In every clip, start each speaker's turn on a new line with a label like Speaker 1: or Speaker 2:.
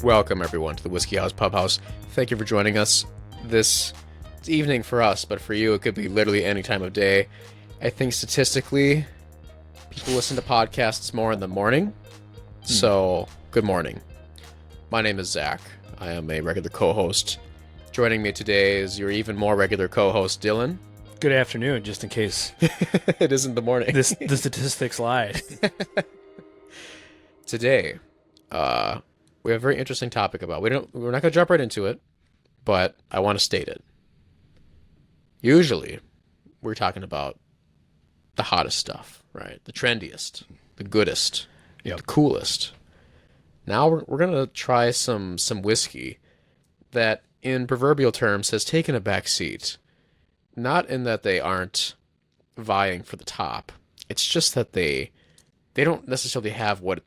Speaker 1: Welcome, everyone, to the Whiskey House Pub House. Thank you for joining us this evening for us, but for you, it could be literally any time of day. I think statistically, people listen to podcasts more in the morning. So, good morning. My name is Zach. I am a regular co-host. Joining me today is your even more regular co-host, Dylan.
Speaker 2: Good afternoon, just in case
Speaker 1: It isn't the morning.
Speaker 2: the statistics lied.
Speaker 1: Today, we have a very interesting topic about. We're not going to jump right into it, but I want to state it. Usually, we're talking about the hottest stuff, right? The trendiest, the goodest, the coolest. Now we're going to try some whiskey that, in proverbial terms, has taken a back seat. Not in that they aren't vying for the top. It's just that they don't necessarily have what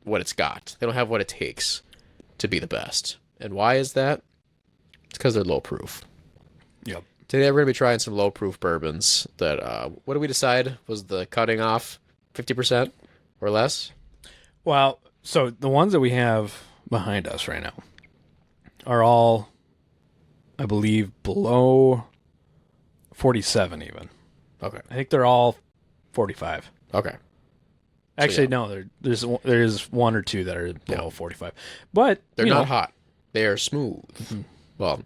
Speaker 1: it's got. They don't have what it takes to be the best. And why is that? It's because they're low proof.
Speaker 2: Yep.
Speaker 1: Today we're going to be trying some low proof bourbons that, what did we decide was the cutting off 50% or less?
Speaker 2: Well, so the ones that we have behind us right now are all, I believe, below 47 even.
Speaker 1: Okay.
Speaker 2: I think they're all 45.
Speaker 1: Okay.
Speaker 2: Actually, no, there's one or two that are below 45. But
Speaker 1: they're not hot. They are smooth. Mm-hmm. Well,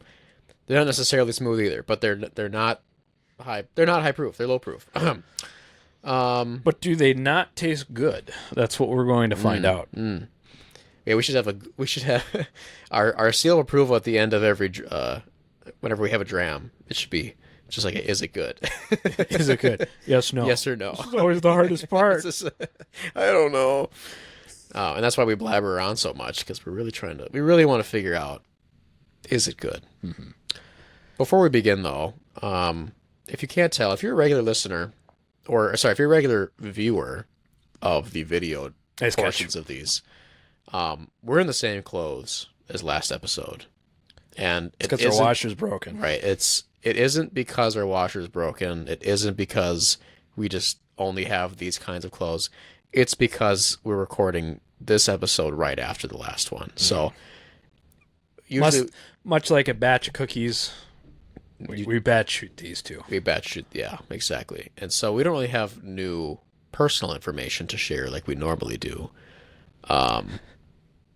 Speaker 1: they're not necessarily smooth either, but they're not high. They're not high proof. They're low proof.
Speaker 2: But do they not taste good? That's what we're going to find out.
Speaker 1: Yeah, we should have our seal of approval at the end of every whenever we have a dram. It should be just like, is it good?
Speaker 2: Is it good? Yes, no.
Speaker 1: Yes or no.
Speaker 2: This is always the hardest part.
Speaker 1: I don't know. Oh, and that's why we blabber around so much, because we really want to figure out, is it good? Mm-hmm. Before we begin, though, if you can't tell, if you're a regular listener, if you're a regular viewer of the video portions of these, we're in the same clothes as last episode. And
Speaker 2: it's because our washer's broken.
Speaker 1: Right. It isn't because our washer's broken. It isn't because we just only have these kinds of clothes. It's because we're recording this episode right after the last one. Mm-hmm. So usually,
Speaker 2: much like a batch of cookies, we batch shoot these two.
Speaker 1: We batch shoot, yeah, exactly. And so we don't really have new personal information to share like we normally do.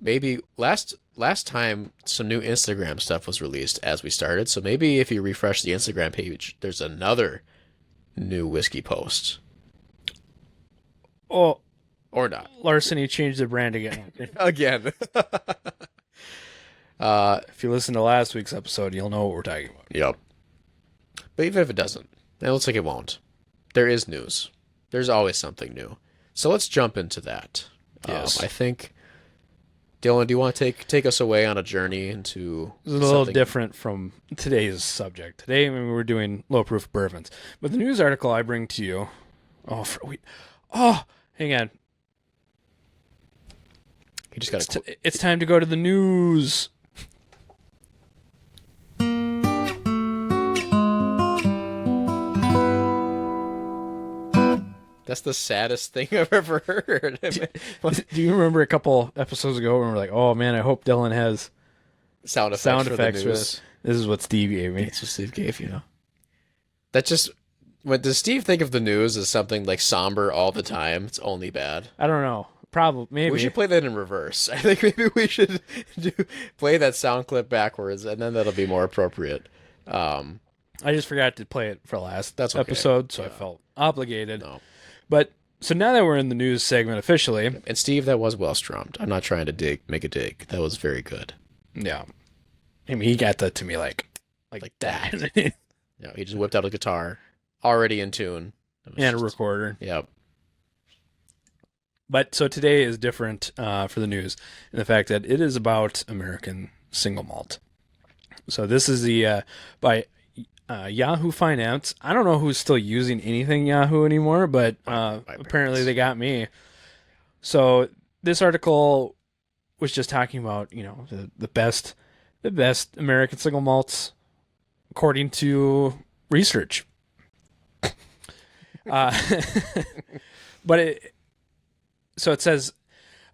Speaker 1: Maybe last time some new Instagram stuff was released as we started. So maybe if you refresh the Instagram page, there's another new whiskey post.
Speaker 2: Oh,
Speaker 1: or not.
Speaker 2: Larceny changed the brand again.
Speaker 1: Again.
Speaker 2: If you listen to last week's episode, you'll know what we're talking about.
Speaker 1: Yep. But even if it doesn't, it looks like it won't. There is news. There's always something new. So let's jump into that.
Speaker 2: Yes.
Speaker 1: I think, Dylan, do you want to take us away on a journey into
Speaker 2: It's a little different from today's subject. Today we're doing low-proof bourbons. But the news article I bring to you... hang on.
Speaker 1: You just got
Speaker 2: it's time to go to the news.
Speaker 1: That's the saddest thing I've ever heard.
Speaker 2: Do you remember a couple episodes ago when we were like, oh man, I hope Dylan has
Speaker 1: sound effects for this?
Speaker 2: This is what Steve gave me.
Speaker 1: That's what Steve gave you. That just... Does Steve think of the news as something like somber all the time? It's only bad.
Speaker 2: I don't know. Probably, maybe.
Speaker 1: We should play that in reverse. I think maybe we should play that sound clip backwards, and then that'll be more appropriate.
Speaker 2: I just forgot to play it for last
Speaker 1: episode,
Speaker 2: so I felt obligated.
Speaker 1: No.
Speaker 2: But, so now that we're in the news segment officially...
Speaker 1: And Steve, that was well strummed. I'm not trying to make a dig. That was very good.
Speaker 2: Yeah. I mean, he got that to me like that.
Speaker 1: Yeah, he just whipped out a guitar, already in tune.
Speaker 2: And a recorder.
Speaker 1: Yep.
Speaker 2: But so today is different for the news in the fact that it is about American single malt. So this is the by Yahoo Finance. I don't know who's still using anything Yahoo anymore, but apparently they got me. So this article was just talking about, the best American single malts according to research. But so it says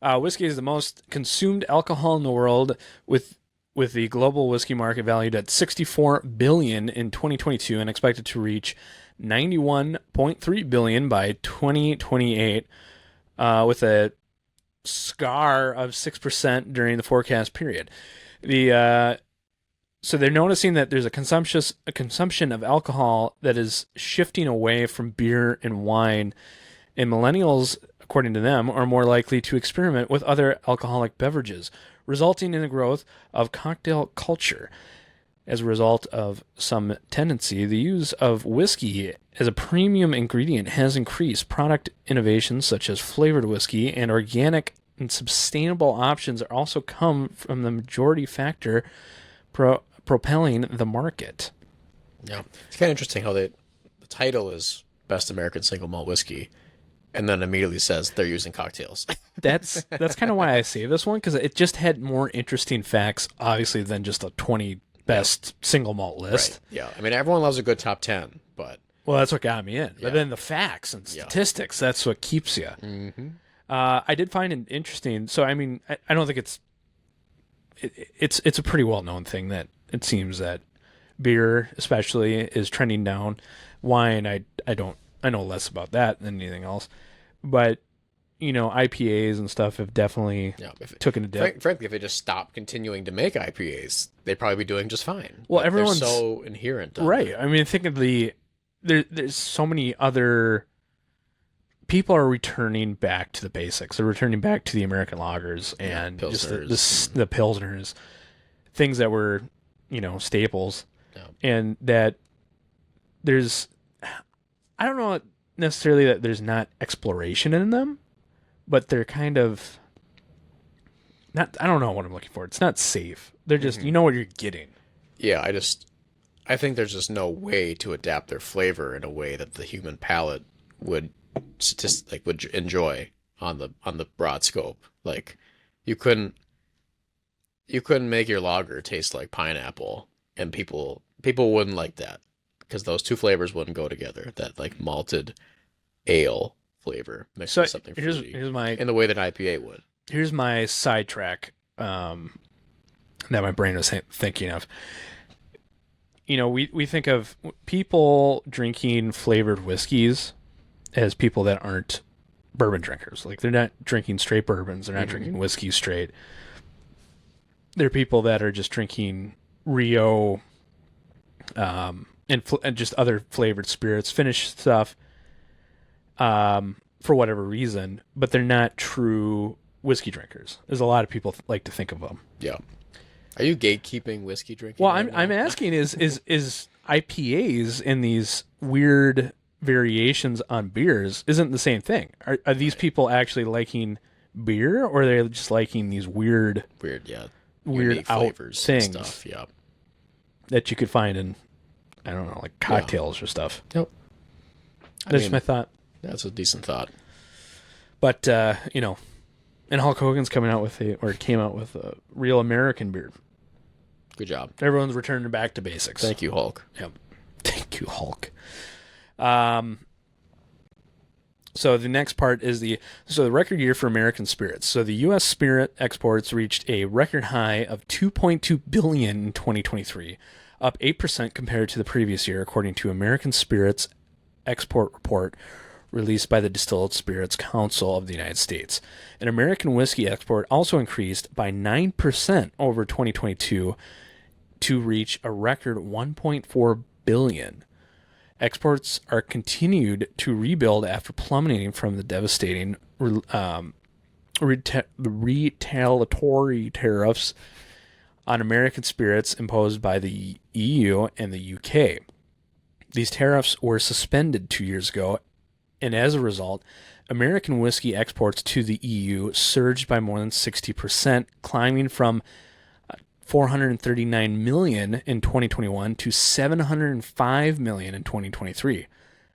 Speaker 2: Whiskey is the most consumed alcohol in the world, with the global whiskey market valued at $64 billion in 2022 and expected to reach $91.3 billion by 2028, with a SCAR of 6% during the forecast period. So they're noticing that there's a consumption of alcohol that is shifting away from beer and wine, and millennials, according to them, are more likely to experiment with other alcoholic beverages, resulting in the growth of cocktail culture. As a result of some tendency, the use of whiskey as a premium ingredient has increased. Product innovations such as flavored whiskey and organic and sustainable options are also come from the majority factor propelling the market.
Speaker 1: Yeah, it's kind of interesting how the title is Best American Single Malt Whiskey, and then immediately says they're using cocktails.
Speaker 2: That's kind of why I saved this one, because it just had more interesting facts, obviously, than just a 20 best single malt list.
Speaker 1: Right. Yeah, I mean, everyone loves a good top 10, but...
Speaker 2: Well, that's what got me in. But then the facts and statistics, that's what keeps you.
Speaker 1: Mm-hmm.
Speaker 2: I did find it interesting. So, I mean, I don't think it's a pretty well-known thing that it seems that beer, especially, is trending down. Wine, I know less about that than anything else. But, IPAs and stuff have definitely taken a dip.
Speaker 1: Frankly, if they just stopped continuing to make IPAs, they'd probably be doing just fine.
Speaker 2: Well,
Speaker 1: but
Speaker 2: everyone's
Speaker 1: they're so inherent.
Speaker 2: Right. I mean, think of there's so many other people are returning back to the basics. They're returning back to the American lagers and just the Pilsners, things that were, staples.
Speaker 1: Yeah.
Speaker 2: And that I don't know necessarily that there's not exploration in them, but they're kind of not, I don't know what I'm looking for. It's not safe. They're just, you know what you're getting.
Speaker 1: Yeah, I think there's just no way to adapt their flavor in a way that the human palate would enjoy on the broad scope. Like, you couldn't make your lager taste like pineapple, and people wouldn't like that, because those two flavors wouldn't go together. That like malted ale flavor mixed with something fruity, in the way that IPA would.
Speaker 2: Here's my sidetrack that my brain was thinking of. We think of people drinking flavored whiskeys as people that aren't bourbon drinkers. Like, they're not drinking straight bourbons. They're not drinking whiskey straight. They're people that are just drinking Rio and just other flavored spirits, finished stuff, for whatever reason, but they're not true whiskey drinkers, as a lot of people like to think of them.
Speaker 1: Yeah. Are you gatekeeping whiskey drinking?
Speaker 2: Well, I'm asking, is IPAs in these weird variations on beers isn't the same thing? Are these people actually liking beer, or are they just liking these weird out
Speaker 1: flavors
Speaker 2: things
Speaker 1: and stuff? Yeah,
Speaker 2: that you could find in, I don't know, like cocktails or stuff.
Speaker 1: Yep.
Speaker 2: That's my thought.
Speaker 1: That's a decent thought.
Speaker 2: But and Hulk Hogan's came out with a real American beer.
Speaker 1: Good job.
Speaker 2: Everyone's returning back to basics.
Speaker 1: Thank you, Hulk.
Speaker 2: Yep. Thank you, Hulk. So the next part is the record year for American spirits. So the U.S. spirit exports reached a record high of $2.2 billion in 2023, up 8% compared to the previous year, according to American Spirits Export Report released by the Distilled Spirits Council of the United States. An American whiskey export also increased by 9% over 2022 to reach a record $1.4 billion. Exports are continued to rebuild after plummeting from the devastating retaliatory tariffs on American spirits imposed by the EU and the UK. These tariffs were suspended 2 years ago, and as a result, American whiskey exports to the EU surged by more than 60%, climbing from 439 million in 2021 to 705 million in 2023.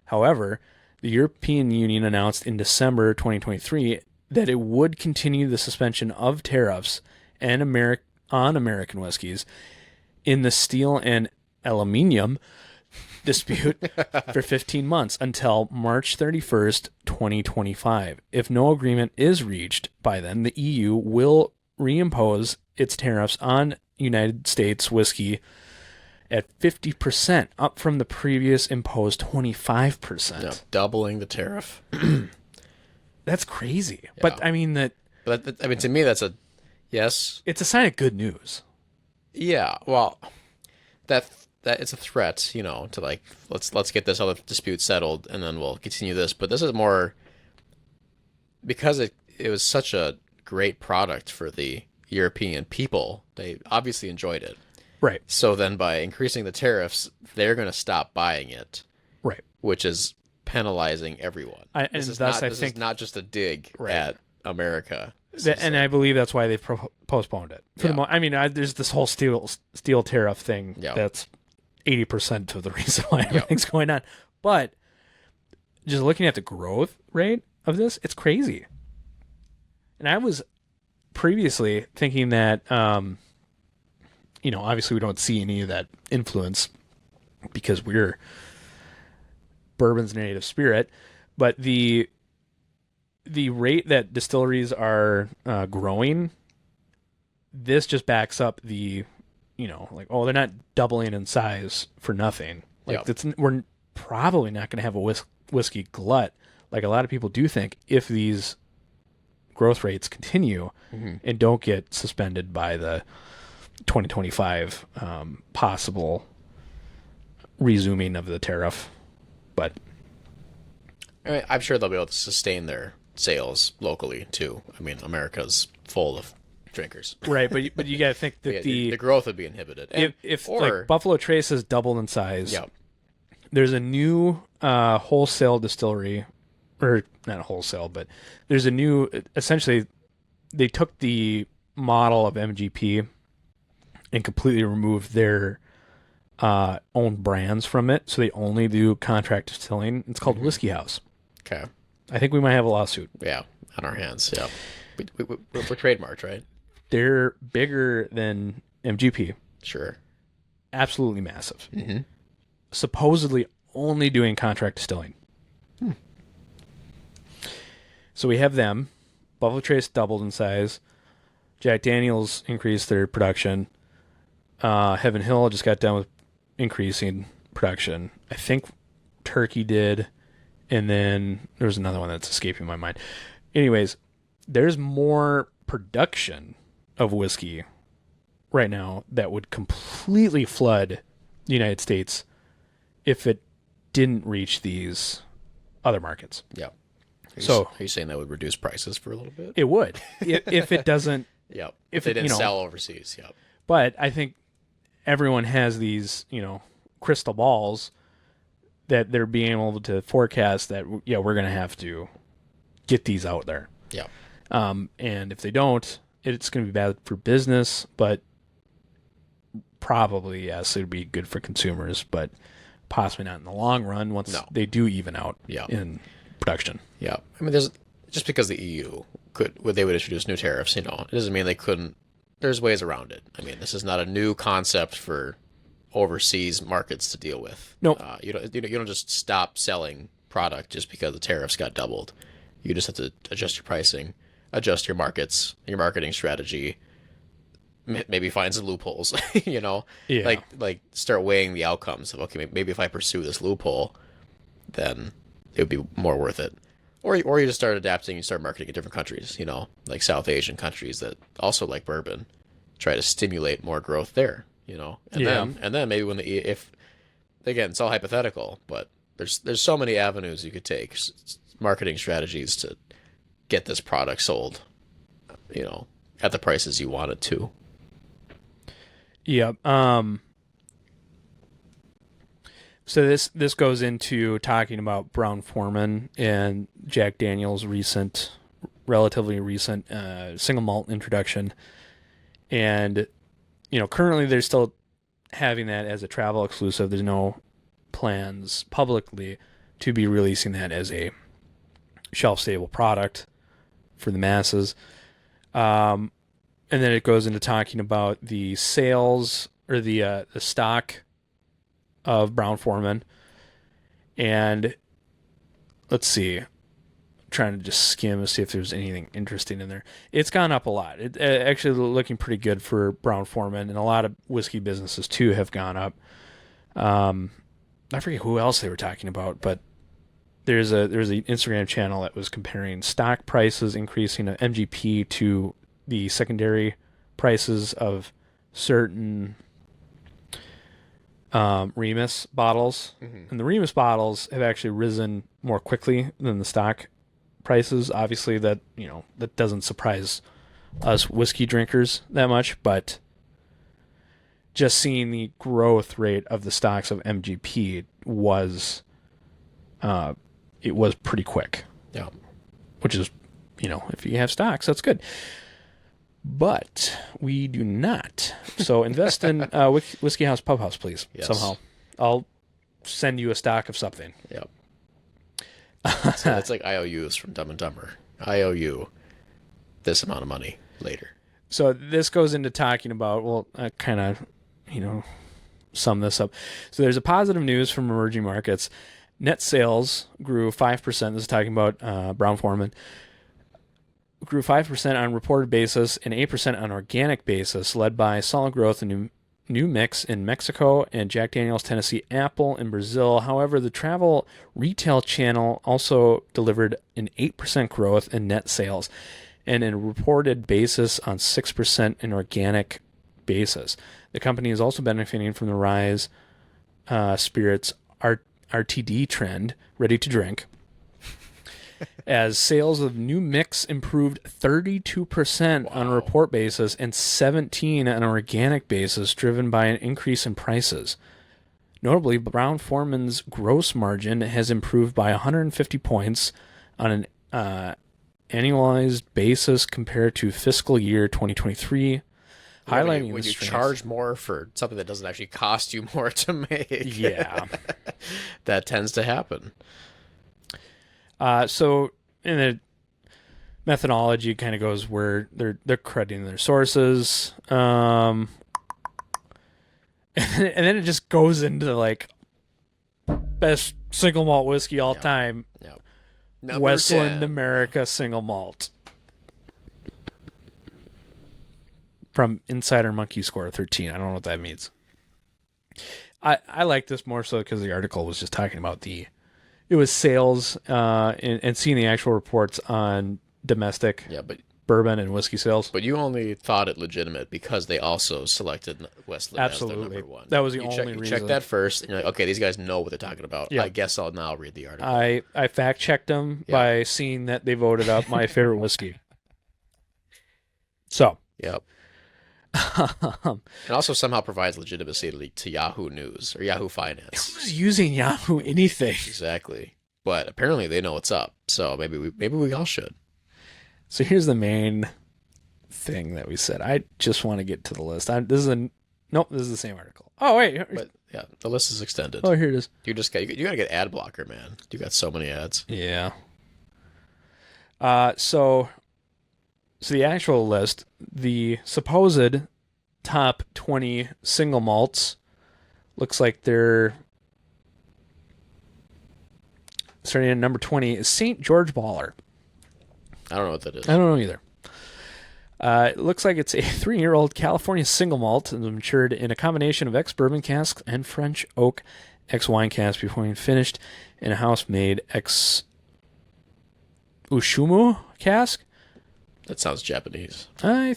Speaker 2: However, the European Union announced in December 2023 that it would continue the suspension of tariffs on American whiskeys in the steel and aluminium dispute for 15 months until March 31st, 2025. If no agreement is reached by then, the EU will reimpose its tariffs on United States whiskey at 50%, up from the previous imposed 25%.
Speaker 1: Yeah, doubling the tariff.
Speaker 2: That's crazy.
Speaker 1: Yeah.
Speaker 2: But I mean
Speaker 1: to me, that's a yes.
Speaker 2: It's a sign of good news.
Speaker 1: Yeah. Well, that it's a threat, to like let's get this other dispute settled and then we'll continue this. But this is more because it was such a great product for the European people. They obviously enjoyed it.
Speaker 2: Right.
Speaker 1: So then by increasing the tariffs, they're going to stop buying it.
Speaker 2: Right.
Speaker 1: Which is penalizing everyone. This is not just a dig at America.
Speaker 2: I believe that's why they've postponed it. There's this whole steel tariff thing that's 80% of the reason why everything's going on. But just looking at the growth rate of this, it's crazy. And I was previously thinking that, obviously we don't see any of that influence because we're bourbon's native spirit, but the rate that distilleries are growing, this just backs up the, they're not doubling in size for nothing. We're probably not going to have a whiskey glut like a lot of people do think if these growth rates continue and don't get suspended by the 2025 possible resuming of the tariff. But
Speaker 1: I'm sure they'll be able to sustain their sales locally too. I mean, America's full of drinkers,
Speaker 2: right? But you got to think that
Speaker 1: the growth would be inhibited.
Speaker 2: If like Buffalo Trace has doubled in size,
Speaker 1: yeah.
Speaker 2: There's a new wholesale distillery, or not wholesale, but there's a new. Essentially, they took the model of MGP and completely removed their own brands from it, so they only do contract distilling. It's called Whiskey House.
Speaker 1: Okay.
Speaker 2: I think we might have a lawsuit.
Speaker 1: Yeah, on our hands. Yeah, we're trademarked, right?
Speaker 2: They're bigger than MGP.
Speaker 1: Sure.
Speaker 2: Absolutely massive. Mm-hmm. Supposedly only doing contract distilling. So we have them. Buffalo Trace doubled in size. Jack Daniels increased their production. Heaven Hill just got done with increasing production. I think Turkey did. And then there was another one that's escaping my mind. Anyways, there's more production of whiskey right now that would completely flood the United States if it didn't reach these other markets.
Speaker 1: Yeah.
Speaker 2: Are
Speaker 1: you saying that would reduce prices for a little bit?
Speaker 2: It would. If it doesn't.
Speaker 1: Yeah. If they didn't sell overseas. Yeah.
Speaker 2: But I think everyone has these, crystal balls that they're being able to forecast that, we're going to have to get these out there.
Speaker 1: Yeah.
Speaker 2: And if they don't, it's going to be bad for business, but probably, yes, it would be good for consumers, but possibly not in the long run once they do even out in production.
Speaker 1: Yeah. I mean, there's just because the EU they would introduce new tariffs, it doesn't mean they couldn't. There's ways around it. I mean, this is not a new concept for overseas markets to deal with.
Speaker 2: No,
Speaker 1: you don't just stop selling product just because the tariffs got doubled. You just have to adjust your pricing, adjust your markets, your marketing strategy, maybe find some loopholes. Like start weighing the outcomes of, okay, maybe if I pursue this loophole, then it would be more worth it. Or you just start adapting, you start marketing in different countries, like South Asian countries that also like bourbon, try to stimulate more growth there. And then maybe if again, it's all hypothetical, but there's so many avenues you could take, marketing strategies to get this product sold, at the prices you want it to.
Speaker 2: Yeah. So this goes into talking about Brown-Forman and Jack Daniel's relatively recent single malt introduction, and currently they're still having that as a travel exclusive. There's no plans publicly to be releasing that as a shelf-stable product for the masses. And then it goes into talking about the sales or the stock of Brown-Forman. And let's see. trying to just skim to see if there's anything interesting in there. It's gone up a lot. It actually looking pretty good for Brown-Forman, and a lot of whiskey businesses too have gone up. I forget who else they were talking about, but there's an Instagram channel that was comparing stock prices increasing of MGP to the secondary prices of certain Remus bottles, and the Remus bottles have actually risen more quickly than the stock prices. Obviously, that doesn't surprise us whiskey drinkers that much, but just seeing the growth rate of the stocks of MGP was pretty quick.
Speaker 1: Yeah,
Speaker 2: which is, if you have stocks, that's good. But we do not. So invest in Whiskey House Pub House, please. Yes. Somehow. I'll send you a stock of something.
Speaker 1: Yep. So it's like IOUs from Dumb and Dumber. I owe you this amount of money later.
Speaker 2: So this goes into talking about, kind of, sum this up. So there's a positive news from emerging markets. Net sales grew 5%. This is talking about Brown-Forman. Grew 5% on reported basis and 8% on organic basis, led by solid growth in new mix in Mexico and Jack Daniel's Tennessee Apple in Brazil. However, the travel retail channel also delivered an 8% growth in net sales and in a reported basis on 6% in organic basis. The company is also benefiting from the rise spirits RTD trend, ready to drink, as sales of new mix improved 32% on a report basis and 17% on an organic basis, driven by an increase in prices. Notably, Brown-Forman's gross margin has improved by 150 points on an annualized basis compared to fiscal year 2023, highlighting
Speaker 1: when you charge more for something that doesn't actually cost you more to make.
Speaker 2: Yeah.
Speaker 1: That tends to happen.
Speaker 2: So in the methodology kind of goes where they're crediting their sources. And then it just goes into like best single malt whiskey all time.
Speaker 1: Yep.
Speaker 2: Westland
Speaker 1: 10.
Speaker 2: America single malt. From Insider Monkey Score 13. I don't know what that means. I like this more so because the article was just talking about it was sales and seeing the actual reports on domestic bourbon and whiskey sales.
Speaker 1: But you only thought it legitimate because they also selected Westland as their number one.
Speaker 2: That was the only reason.
Speaker 1: You check that first, and you're like, okay, these guys know what they're talking about. Yeah. I guess I'll now read the article.
Speaker 2: I fact-checked them by seeing that they voted up my favorite whiskey. So.
Speaker 1: Yep. And also somehow provides legitimacy to Yahoo News or Yahoo Finance.
Speaker 2: Who's using Yahoo anything?
Speaker 1: Exactly. But apparently they know what's up. So maybe we all should.
Speaker 2: So here's the main thing that we said. I just want to get to the list. This is the same article. Oh wait.
Speaker 1: But yeah, the list is extended.
Speaker 2: Oh, here it is.
Speaker 1: You gotta get ad blocker, man. You got so many ads.
Speaker 2: Yeah. So the actual list, the supposed top 20 single malts, looks like they're starting at number 20 is St. George Baller.
Speaker 1: I don't know what that is.
Speaker 2: I don't know either. It looks like it's a 3-year-old California single malt and matured in a combination of ex-bourbon casks and French oak ex-wine casks before being finished in a house-made ex-Ushumu cask.
Speaker 1: That sounds Japanese.
Speaker 2: I'm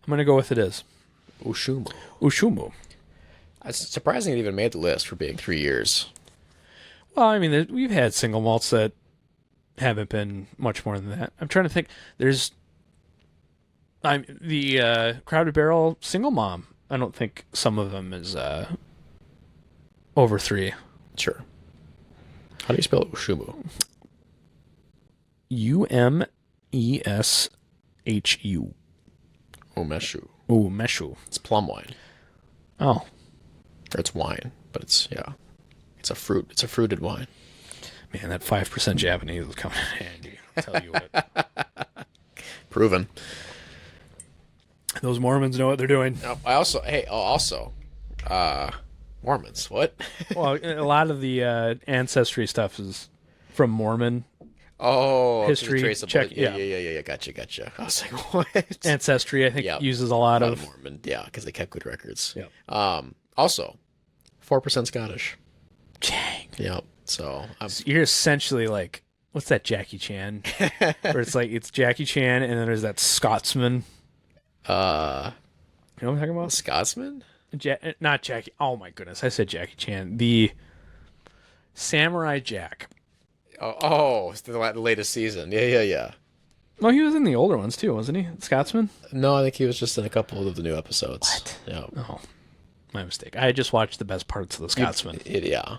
Speaker 2: going to go with it is.
Speaker 1: Ushumu. It's surprising it even made the list for being 3 years.
Speaker 2: Well, I mean, we've had single malts that haven't been much more than that. I'm trying to think. There's the Crowded Barrel Single Mom. I don't think some of them is over 3.
Speaker 1: Sure. How do you spell Ushumu?
Speaker 2: Umeshu. Umeshu.
Speaker 1: It's plum wine.
Speaker 2: Oh.
Speaker 1: Or it's wine, but it's a fruit. It's a fruited wine.
Speaker 2: Man, that 5% Japanese is coming in handy. I'll tell you what.
Speaker 1: Proven.
Speaker 2: Those Mormons know what they're doing.
Speaker 1: Mormons. What?
Speaker 2: Well, a lot of the ancestry stuff is from Mormon
Speaker 1: Oh,
Speaker 2: history
Speaker 1: traceable.
Speaker 2: check.
Speaker 1: Yeah. Gotcha. I was like, what?
Speaker 2: Ancestry, I think,
Speaker 1: Yeah,
Speaker 2: uses a lot of
Speaker 1: Mormon. Yeah, because they kept good records.
Speaker 2: Yep.
Speaker 1: Also, 4% Scottish.
Speaker 2: Dang.
Speaker 1: Yep. So
Speaker 2: You're essentially like, what's that Jackie Chan? Where it's like it's Jackie Chan, and then there's that Scotsman. You know what I'm talking about?
Speaker 1: Scotsman?
Speaker 2: Not Jackie. Oh my goodness, I said Jackie Chan. The Samurai Jack.
Speaker 1: Oh, it's the latest season. Yeah.
Speaker 2: No, he was in the older ones too, wasn't he? Scotsman?
Speaker 1: No, I think he was just in a couple of the new episodes.
Speaker 2: What?
Speaker 1: Yeah.
Speaker 2: Oh, my mistake. I just watched the best parts of the Scotsman.
Speaker 1: Yeah.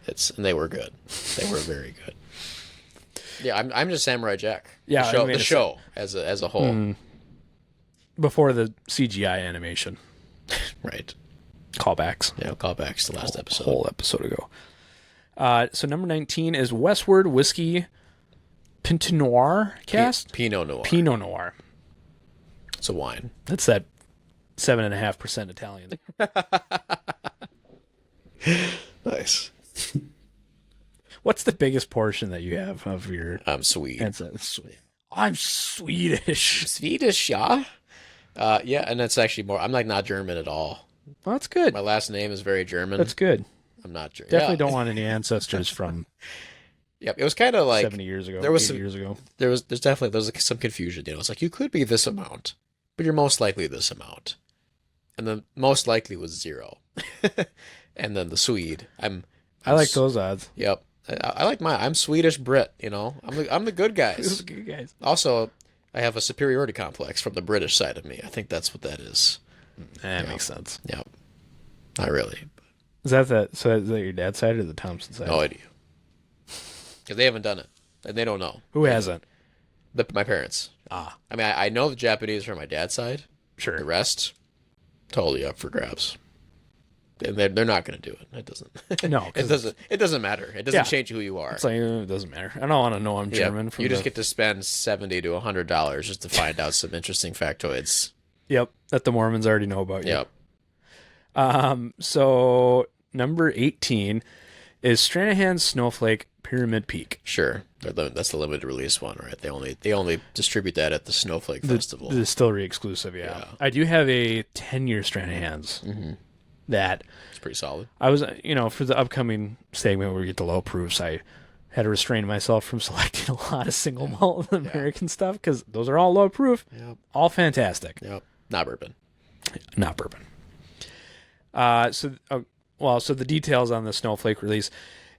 Speaker 1: And they were good. They were very good. Yeah, I'm just Samurai Jack.
Speaker 2: Yeah,
Speaker 1: the show as a whole.
Speaker 2: Before the CGI animation.
Speaker 1: Right.
Speaker 2: Callbacks.
Speaker 1: Yeah, callbacks to last episode.
Speaker 2: Whole episode ago. So number 19 is Westward Whiskey Pinot Noir cast.
Speaker 1: Pinot Noir.
Speaker 2: Pinot Noir.
Speaker 1: It's a wine.
Speaker 2: That's that 7.5% Italian.
Speaker 1: Nice.
Speaker 2: What's the biggest portion that you have of your?
Speaker 1: I'm Swede.
Speaker 2: I'm Swedish.
Speaker 1: Swedish, yeah. Yeah, and that's actually more. I'm like not German at all.
Speaker 2: Well, that's good.
Speaker 1: My last name is very German.
Speaker 2: That's good.
Speaker 1: I'm not German.
Speaker 2: Definitely don't want any ancestors from.
Speaker 1: Yep, it was kind of like
Speaker 2: 70 years ago.
Speaker 1: There was
Speaker 2: 80 years ago.
Speaker 1: There's definitely some confusion. It's like you could be this amount, but you're most likely this amount, and the most likely was 0. And then the Swede.
Speaker 2: I like those odds.
Speaker 1: Yep, I like mine. I'm Swedish Brit. I'm the good guys.
Speaker 2: Those good guys.
Speaker 1: Also, I have a superiority complex from the British side of me. I think that's what that is.
Speaker 2: That makes sense.
Speaker 1: Yep. Not really.
Speaker 2: So is that your dad's side or the Thompson side?
Speaker 1: No idea. Because they haven't done it, and they don't know.
Speaker 2: Who hasn't?
Speaker 1: My parents.
Speaker 2: Ah,
Speaker 1: I mean, I know the Japanese from my dad's side.
Speaker 2: sure.
Speaker 1: The rest, totally up for grabs. And they're not going to do it. It doesn't.
Speaker 2: No,
Speaker 1: it doesn't. It doesn't matter. It doesn't change who you are.
Speaker 2: It's like it doesn't matter. I don't want to know I'm German.
Speaker 1: You just get to spend $70 to $100 just to find out some interesting factoids.
Speaker 2: Yep, that the Mormons already know about you.
Speaker 1: Yep.
Speaker 2: So number 18 is Stranahan's Snowflake Pyramid Peak.
Speaker 1: Sure. That's the limited release one, right? They only distribute that at the Snowflake Festival.
Speaker 2: The distillery exclusive, yeah. I do have a 10-year Stranahan's.
Speaker 1: Mm-hmm.
Speaker 2: That
Speaker 1: it's pretty solid.
Speaker 2: I was, for the upcoming segment where we get the low proofs, I had to restrain myself from selecting a lot of single malt American stuff because those are all low proof, all fantastic.
Speaker 1: Yep, not bourbon.
Speaker 2: So the details on the Snowflake release,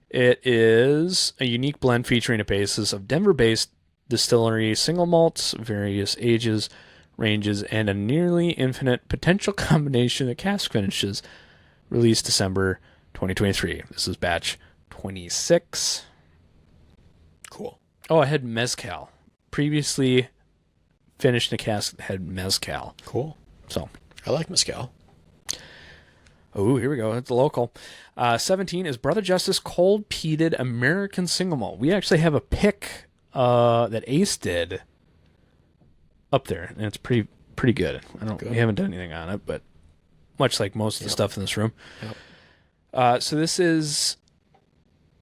Speaker 2: it is a unique blend featuring a basis of Denver-based distillery single malts, various ages, ranges, and a nearly infinite potential combination of cask finishes. Released December 2023. This is batch 26.
Speaker 1: Cool.
Speaker 2: Oh, I had mezcal. Previously finished in a cask that had mezcal.
Speaker 1: Cool.
Speaker 2: So
Speaker 1: I like mezcal.
Speaker 2: Oh, here we go. It's a local. 17 is Brother Justice Cold Peated American Single Malt. We actually have a pick that Ace did up there, and it's pretty good. We haven't done anything on it, but much like most of the stuff in this room.
Speaker 1: Yep.
Speaker 2: So this is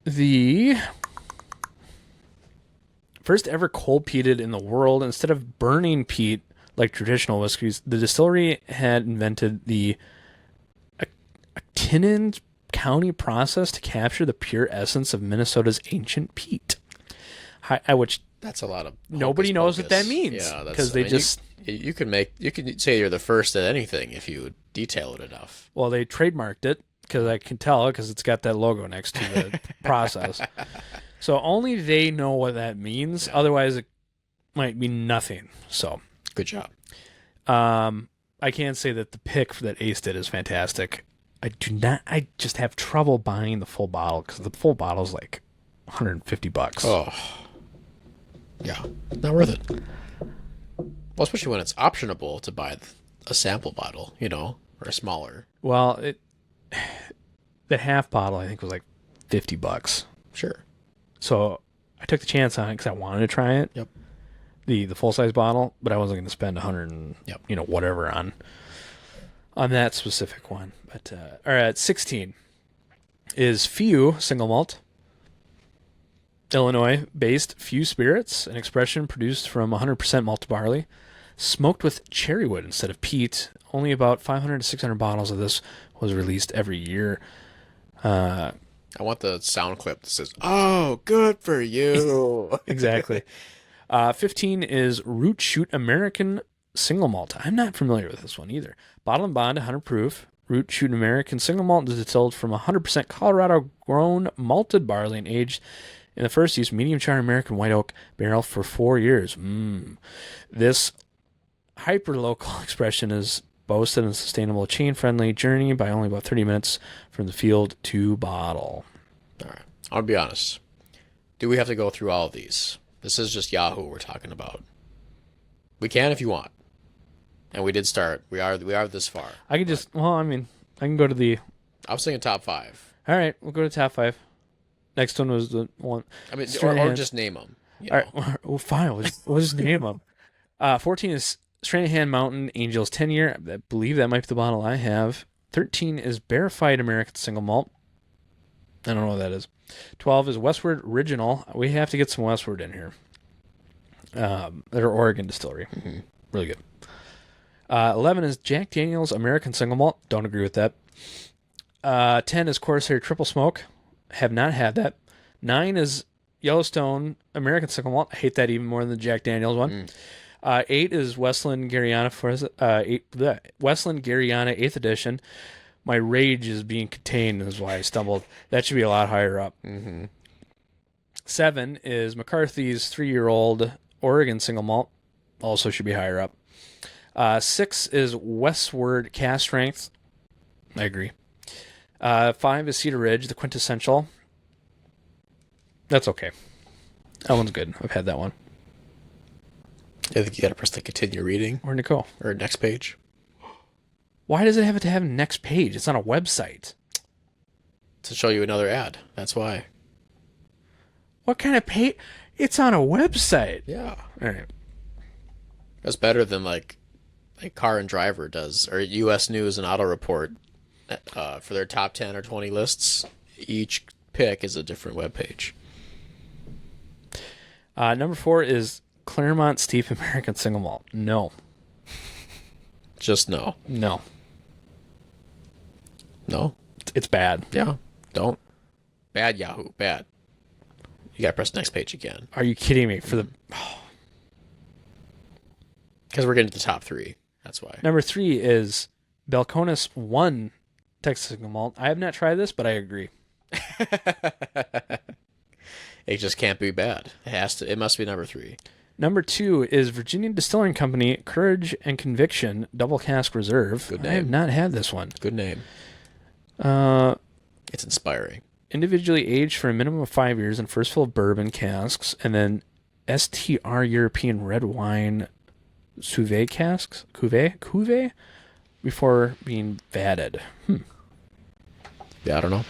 Speaker 2: the first ever cold peated in the world. Instead of burning peat like traditional whiskeys, the distillery had invented the Actinin County process to capture the pure essence of Minnesota's ancient peat. Which
Speaker 1: that's a lot of
Speaker 2: nobody knows what that means.
Speaker 1: Yeah,
Speaker 2: because
Speaker 1: you can say you're the first at anything if you detail it enough.
Speaker 2: Well, they trademarked it because I can tell because it's got that logo next to the process. So only they know what that means. Yeah. Otherwise, it might mean nothing. So
Speaker 1: good job.
Speaker 2: I can say that the pick that Ace did is fantastic. I just have trouble buying the full bottle because the full bottle is like $150.
Speaker 1: Oh, yeah, not worth it. Well, especially when it's optionable to buy a sample bottle, or a smaller.
Speaker 2: Well, that half bottle I think was like $50.
Speaker 1: Sure.
Speaker 2: So I took the chance on it because I wanted to try it.
Speaker 1: Yep.
Speaker 2: The full size bottle, but I wasn't going to spend $100 and whatever on that specific one. But all right, 16 is Few single malt. Illinois-based Few Spirits, an expression produced from 100% malt barley, smoked with cherry wood instead of peat. Only about 500 to 600 bottles of this was released every year.
Speaker 1: I want the sound clip that says, "Oh, good for you."
Speaker 2: Exactly. 15 is Root Shoot American Single Malt. I'm not familiar with this one either. Bottle and bond, 100 proof. Root Shoot American Single Malt is distilled from 100% Colorado-grown malted barley and aged in the first use medium char American white oak barrel for 4 years. This hyper-local expression is boasted in a sustainable chain-friendly journey by only about 30 minutes from the field to bottle.
Speaker 1: All right. I'll be honest. Do we have to go through all of these? This is just Yahoo we're talking about. We can if you want. And we did start. We are this far.
Speaker 2: I can just, I can go to the...
Speaker 1: I was thinking top 5.
Speaker 2: All right, we'll go to top 5. Next one was the one...
Speaker 1: I mean, or just name them.
Speaker 2: All right, well, fine. We'll just name them. 14 is Stranahan Mountain Angels 10-year. I believe that might be the bottle I have. 13 is Verified American Single Malt. I don't know what that is. 12 is Westward Original. We have to get some Westward in here. They're Oregon distillery.
Speaker 1: Mm-hmm.
Speaker 2: Really good. 11 is Jack Daniel's American Single Malt. Don't agree with that. 10 is Corsair Triple Smoke. Have not had that. 9 is Yellowstone American Single Malt. I hate that even more than the Jack Daniel's one. 8 is Westland Garyana Westland Garyana 8th edition. My rage is being contained is why I stumbled. That should be a lot higher up. 7 is McCarthy's 3-year-old Oregon Single Malt. Also should be higher up. 6 is Westward Cast Strength. I agree. 5 is Cedar Ridge, the quintessential. That's okay. That one's good. I've had that one.
Speaker 1: I think you got to press the continue reading.
Speaker 2: Where'd it go?
Speaker 1: Or next page.
Speaker 2: Why does it have to have a next page? It's on a website.
Speaker 1: To show you another ad. That's why.
Speaker 2: What kind of page? It's on a website.
Speaker 1: Yeah.
Speaker 2: All right.
Speaker 1: That's better than like Car and Driver does, or U.S. News and Auto Report for their top 10 or 20 lists. Each pick is a different webpage.
Speaker 2: Number 4 is Claremont Steep American Single Malt. No.
Speaker 1: Just no.
Speaker 2: No.
Speaker 1: No?
Speaker 2: It's bad.
Speaker 1: Yeah. Don't. Bad Yahoo. Bad. You gotta press next page again.
Speaker 2: Are you kidding me? For the
Speaker 1: Because we're getting to the top 3. That's why.
Speaker 2: Number 3 is Balcones 1 Texas Single Malt. I have not tried this, but I agree.
Speaker 1: It just can't be bad. It must be number 3.
Speaker 2: Number 2 is Virginia Distilling Company Courage and Conviction Double Cask Reserve.
Speaker 1: Good name.
Speaker 2: I have not had this one.
Speaker 1: Good name. It's inspiring.
Speaker 2: Individually aged for a minimum of 5 years in first fill bourbon casks, and then STR European red wine Cuvée casks, Cuvée, before being vatted.
Speaker 1: Yeah, I don't know.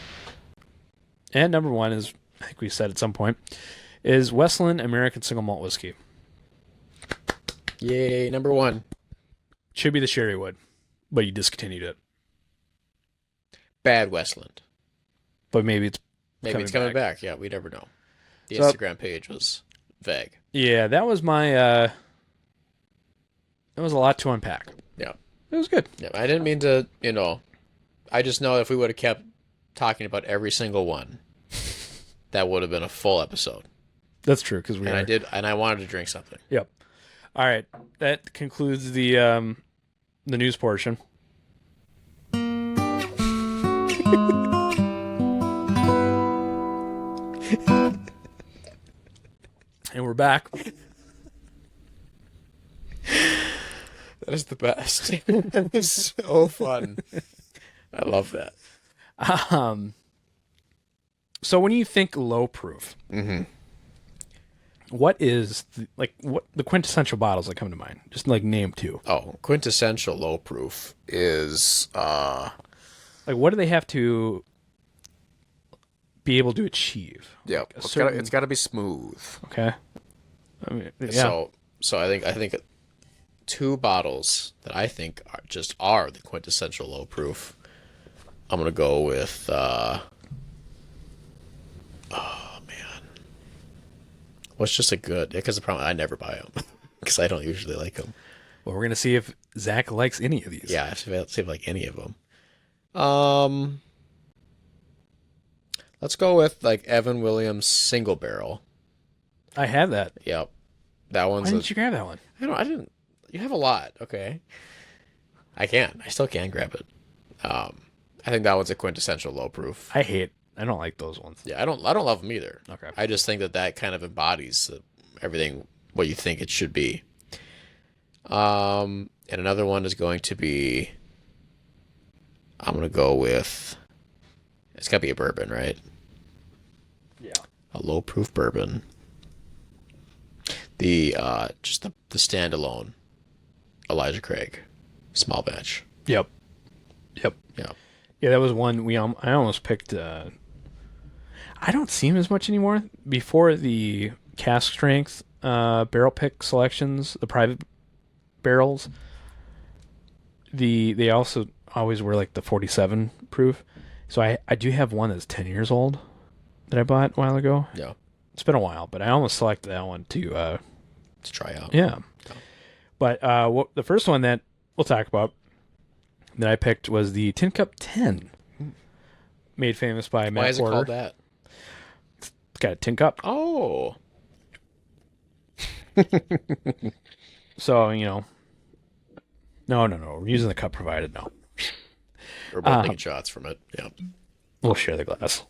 Speaker 2: And number 1 is, I think we said at some point, is Westland American Single Malt Whiskey.
Speaker 1: Yay, number 1.
Speaker 2: Should be the Sherrywood, but you discontinued it.
Speaker 1: Bad Westland.
Speaker 2: But maybe it's
Speaker 1: coming back. Yeah, we never know. The Instagram page was vague.
Speaker 2: Yeah, that was my... that was a lot to unpack.
Speaker 1: Yeah.
Speaker 2: It was good.
Speaker 1: Yeah, I didn't mean to, I just know if we would have kept talking about every single one, that would have been a full episode.
Speaker 2: That's true, because
Speaker 1: I wanted to drink something.
Speaker 2: Yep. All right, that concludes the news portion. And we're back.
Speaker 1: That is the best. It's so fun. I love that.
Speaker 2: So when you think low proof, what is what the quintessential bottles that come to mind? Just like name 2.
Speaker 1: Oh, quintessential low proof is
Speaker 2: what do they have to be able to achieve?
Speaker 1: Yeah, it's got to be smooth.
Speaker 2: Okay. I mean, yeah.
Speaker 1: So I think 2 bottles that I think are the quintessential low proof. I'm gonna go with Well, it's just a good, because the problem, I never buy them because I don't usually like them.
Speaker 2: Well, we're going to see if Zach likes any of these.
Speaker 1: Yeah, I see if I like any of them. Let's go with like Evan Williams single barrel.
Speaker 2: I have that.
Speaker 1: Yep. That one's
Speaker 2: Why didn't you grab that one?
Speaker 1: I didn't. You have a lot. Okay. I still can grab it. I think that one's a quintessential low proof.
Speaker 2: I don't like those ones.
Speaker 1: Yeah, I don't love them either.
Speaker 2: Okay.
Speaker 1: I just think that kind of embodies everything what you think it should be. And another one is going to be, I'm going to go with, it's got to be a bourbon, right?
Speaker 2: Yeah.
Speaker 1: A low proof bourbon. The standalone Elijah Craig small batch.
Speaker 2: Yep.
Speaker 1: Yeah.
Speaker 2: Yeah, that was one I almost picked. I don't see him as much anymore. Before the cask strength barrel pick selections, the private barrels, they also always were like the 47 proof. So I do have one that's 10 years old that I bought a while ago.
Speaker 1: Yeah.
Speaker 2: It's been a while, but I almost selected that one to
Speaker 1: try out.
Speaker 2: Yeah. But the first one that we'll talk about that I picked was the Tin Cup 10, made famous by Matt
Speaker 1: Why is it
Speaker 2: Porter.
Speaker 1: called that?
Speaker 2: It's got a tin cup.
Speaker 1: Oh.
Speaker 2: So, no. We're using the cup provided. No.
Speaker 1: We're both taking shots from it. Yeah.
Speaker 2: We'll share the glass.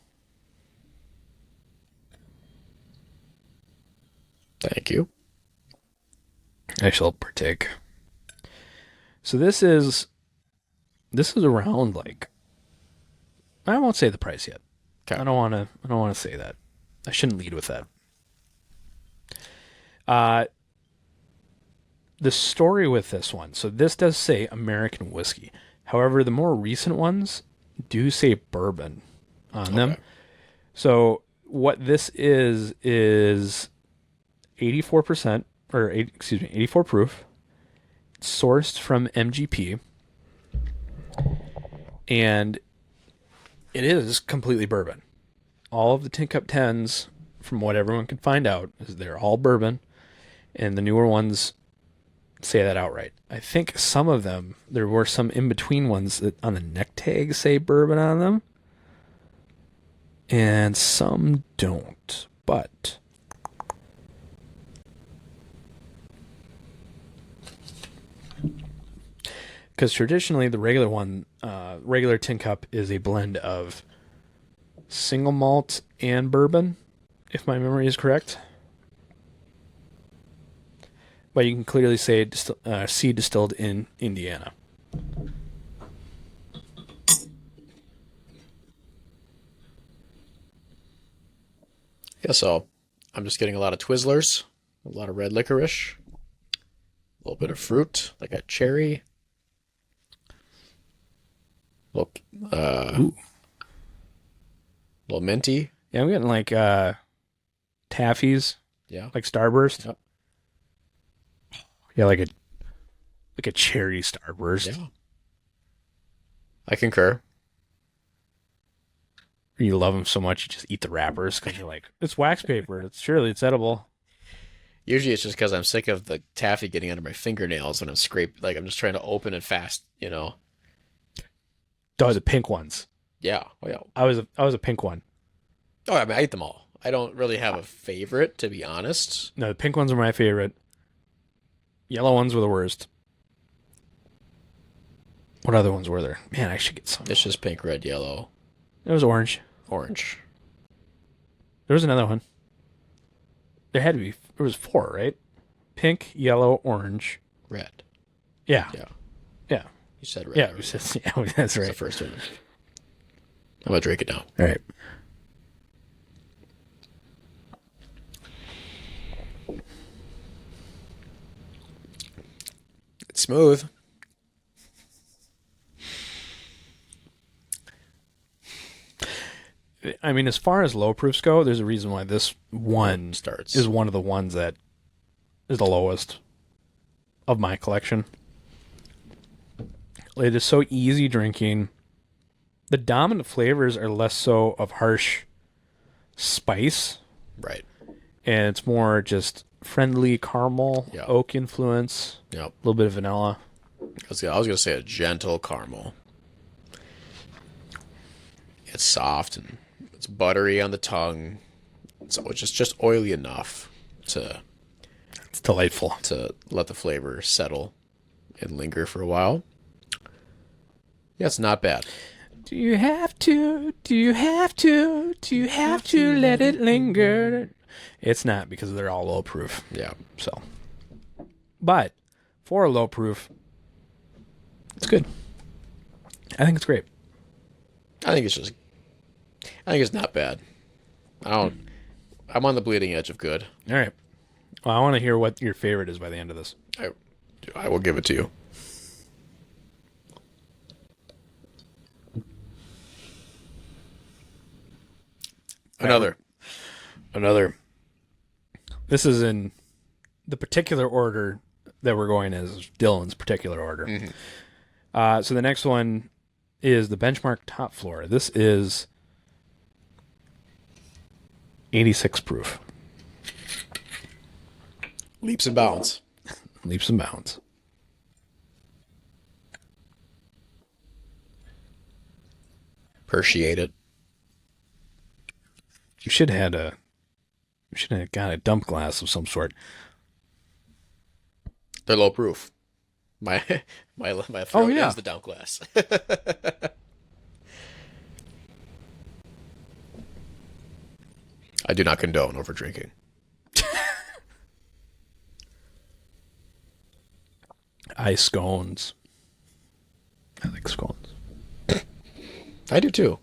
Speaker 1: Thank you.
Speaker 2: I shall partake. So this is around like, I won't say the price yet.
Speaker 1: Okay.
Speaker 2: I don't want to say that. I shouldn't lead with that. The story with this one. So this does say American whiskey. However, the more recent ones do say bourbon on them. So what this is 84% 84 proof, sourced from MGP, and it is completely bourbon. All of the Tin Cup 10s, from what everyone can find out, is they're all bourbon, and the newer ones say that outright. I think some of them, there were some in-between ones that on the neck tag say bourbon on them, and some don't, but because traditionally the regular tin cup is a blend of single malt and bourbon, if my memory is correct. But you can clearly say seed distilled in Indiana.
Speaker 1: Yeah, so I'm just getting a lot of Twizzlers, a lot of red licorice, a little bit of fruit, like a cherry. Little minty.
Speaker 2: Yeah, I'm getting like taffies.
Speaker 1: Yeah.
Speaker 2: Like Starburst.
Speaker 1: Yep.
Speaker 2: Yeah, like a cherry Starburst.
Speaker 1: Yeah. I concur.
Speaker 2: You love them so much you just eat the wrappers because you're like, it's wax paper. It's edible.
Speaker 1: Usually it's just because I'm sick of the taffy getting under my fingernails when I'm like I'm just trying to open it fast,
Speaker 2: Oh, the pink ones.
Speaker 1: Yeah. Oh yeah.
Speaker 2: I was a pink one.
Speaker 1: Oh, I mean, I eat them all. I don't really have a favorite, to be honest.
Speaker 2: No, the pink ones are my favorite. Yellow ones were the worst. What other ones were there? Man, I should get some.
Speaker 1: It's just pink, red, yellow.
Speaker 2: It was orange.
Speaker 1: Orange.
Speaker 2: There was another one. There had to be. There was 4, right? Pink, yellow, orange,
Speaker 1: Red.
Speaker 2: Yeah.
Speaker 1: Yeah.
Speaker 2: Yeah.
Speaker 1: You said red.
Speaker 2: Yeah. That's
Speaker 1: That's
Speaker 2: right.
Speaker 1: the first one. I'm going to drink it now.
Speaker 2: All right.
Speaker 1: It's smooth.
Speaker 2: I mean, as far as low proofs go, there's a reason why this one
Speaker 1: Starts.
Speaker 2: is one of the ones that is the lowest of my collection. It is so easy drinking. The dominant flavors are less so of harsh spice
Speaker 1: Right.
Speaker 2: and it's more just friendly caramel,
Speaker 1: Yeah.
Speaker 2: oak influence,
Speaker 1: Yep.
Speaker 2: a little bit of vanilla.
Speaker 1: I was gonna say a gentle caramel. It's soft and it's buttery on the tongue. So it's just oily enough to
Speaker 2: It's delightful.
Speaker 1: let the flavor settle and linger for a while. Yeah, it's not bad.
Speaker 2: Do you have to? Do you have to? Do you have to let it linger? It's not, because they're all low proof.
Speaker 1: Yeah.
Speaker 2: So, but for a low proof, it's good. I think it's great.
Speaker 1: I think it's not bad. I'm on the bleeding edge of good.
Speaker 2: All right. Well, I want to hear what your favorite is by the end of this.
Speaker 1: I will give it to you. Another.
Speaker 2: This is in the particular order that we're going as Dylan's particular order.
Speaker 1: Mm-hmm.
Speaker 2: So the next one is the Benchmark Top Floor. This is 86 proof.
Speaker 1: Leaps and bounds.
Speaker 2: Leaps and bounds.
Speaker 1: Appreciate it.
Speaker 2: You should have got a dump glass of some sort.
Speaker 1: They're low proof. My throat is the dump glass. I do not condone over drinking.
Speaker 2: Ice scones. I like scones.
Speaker 1: I do too.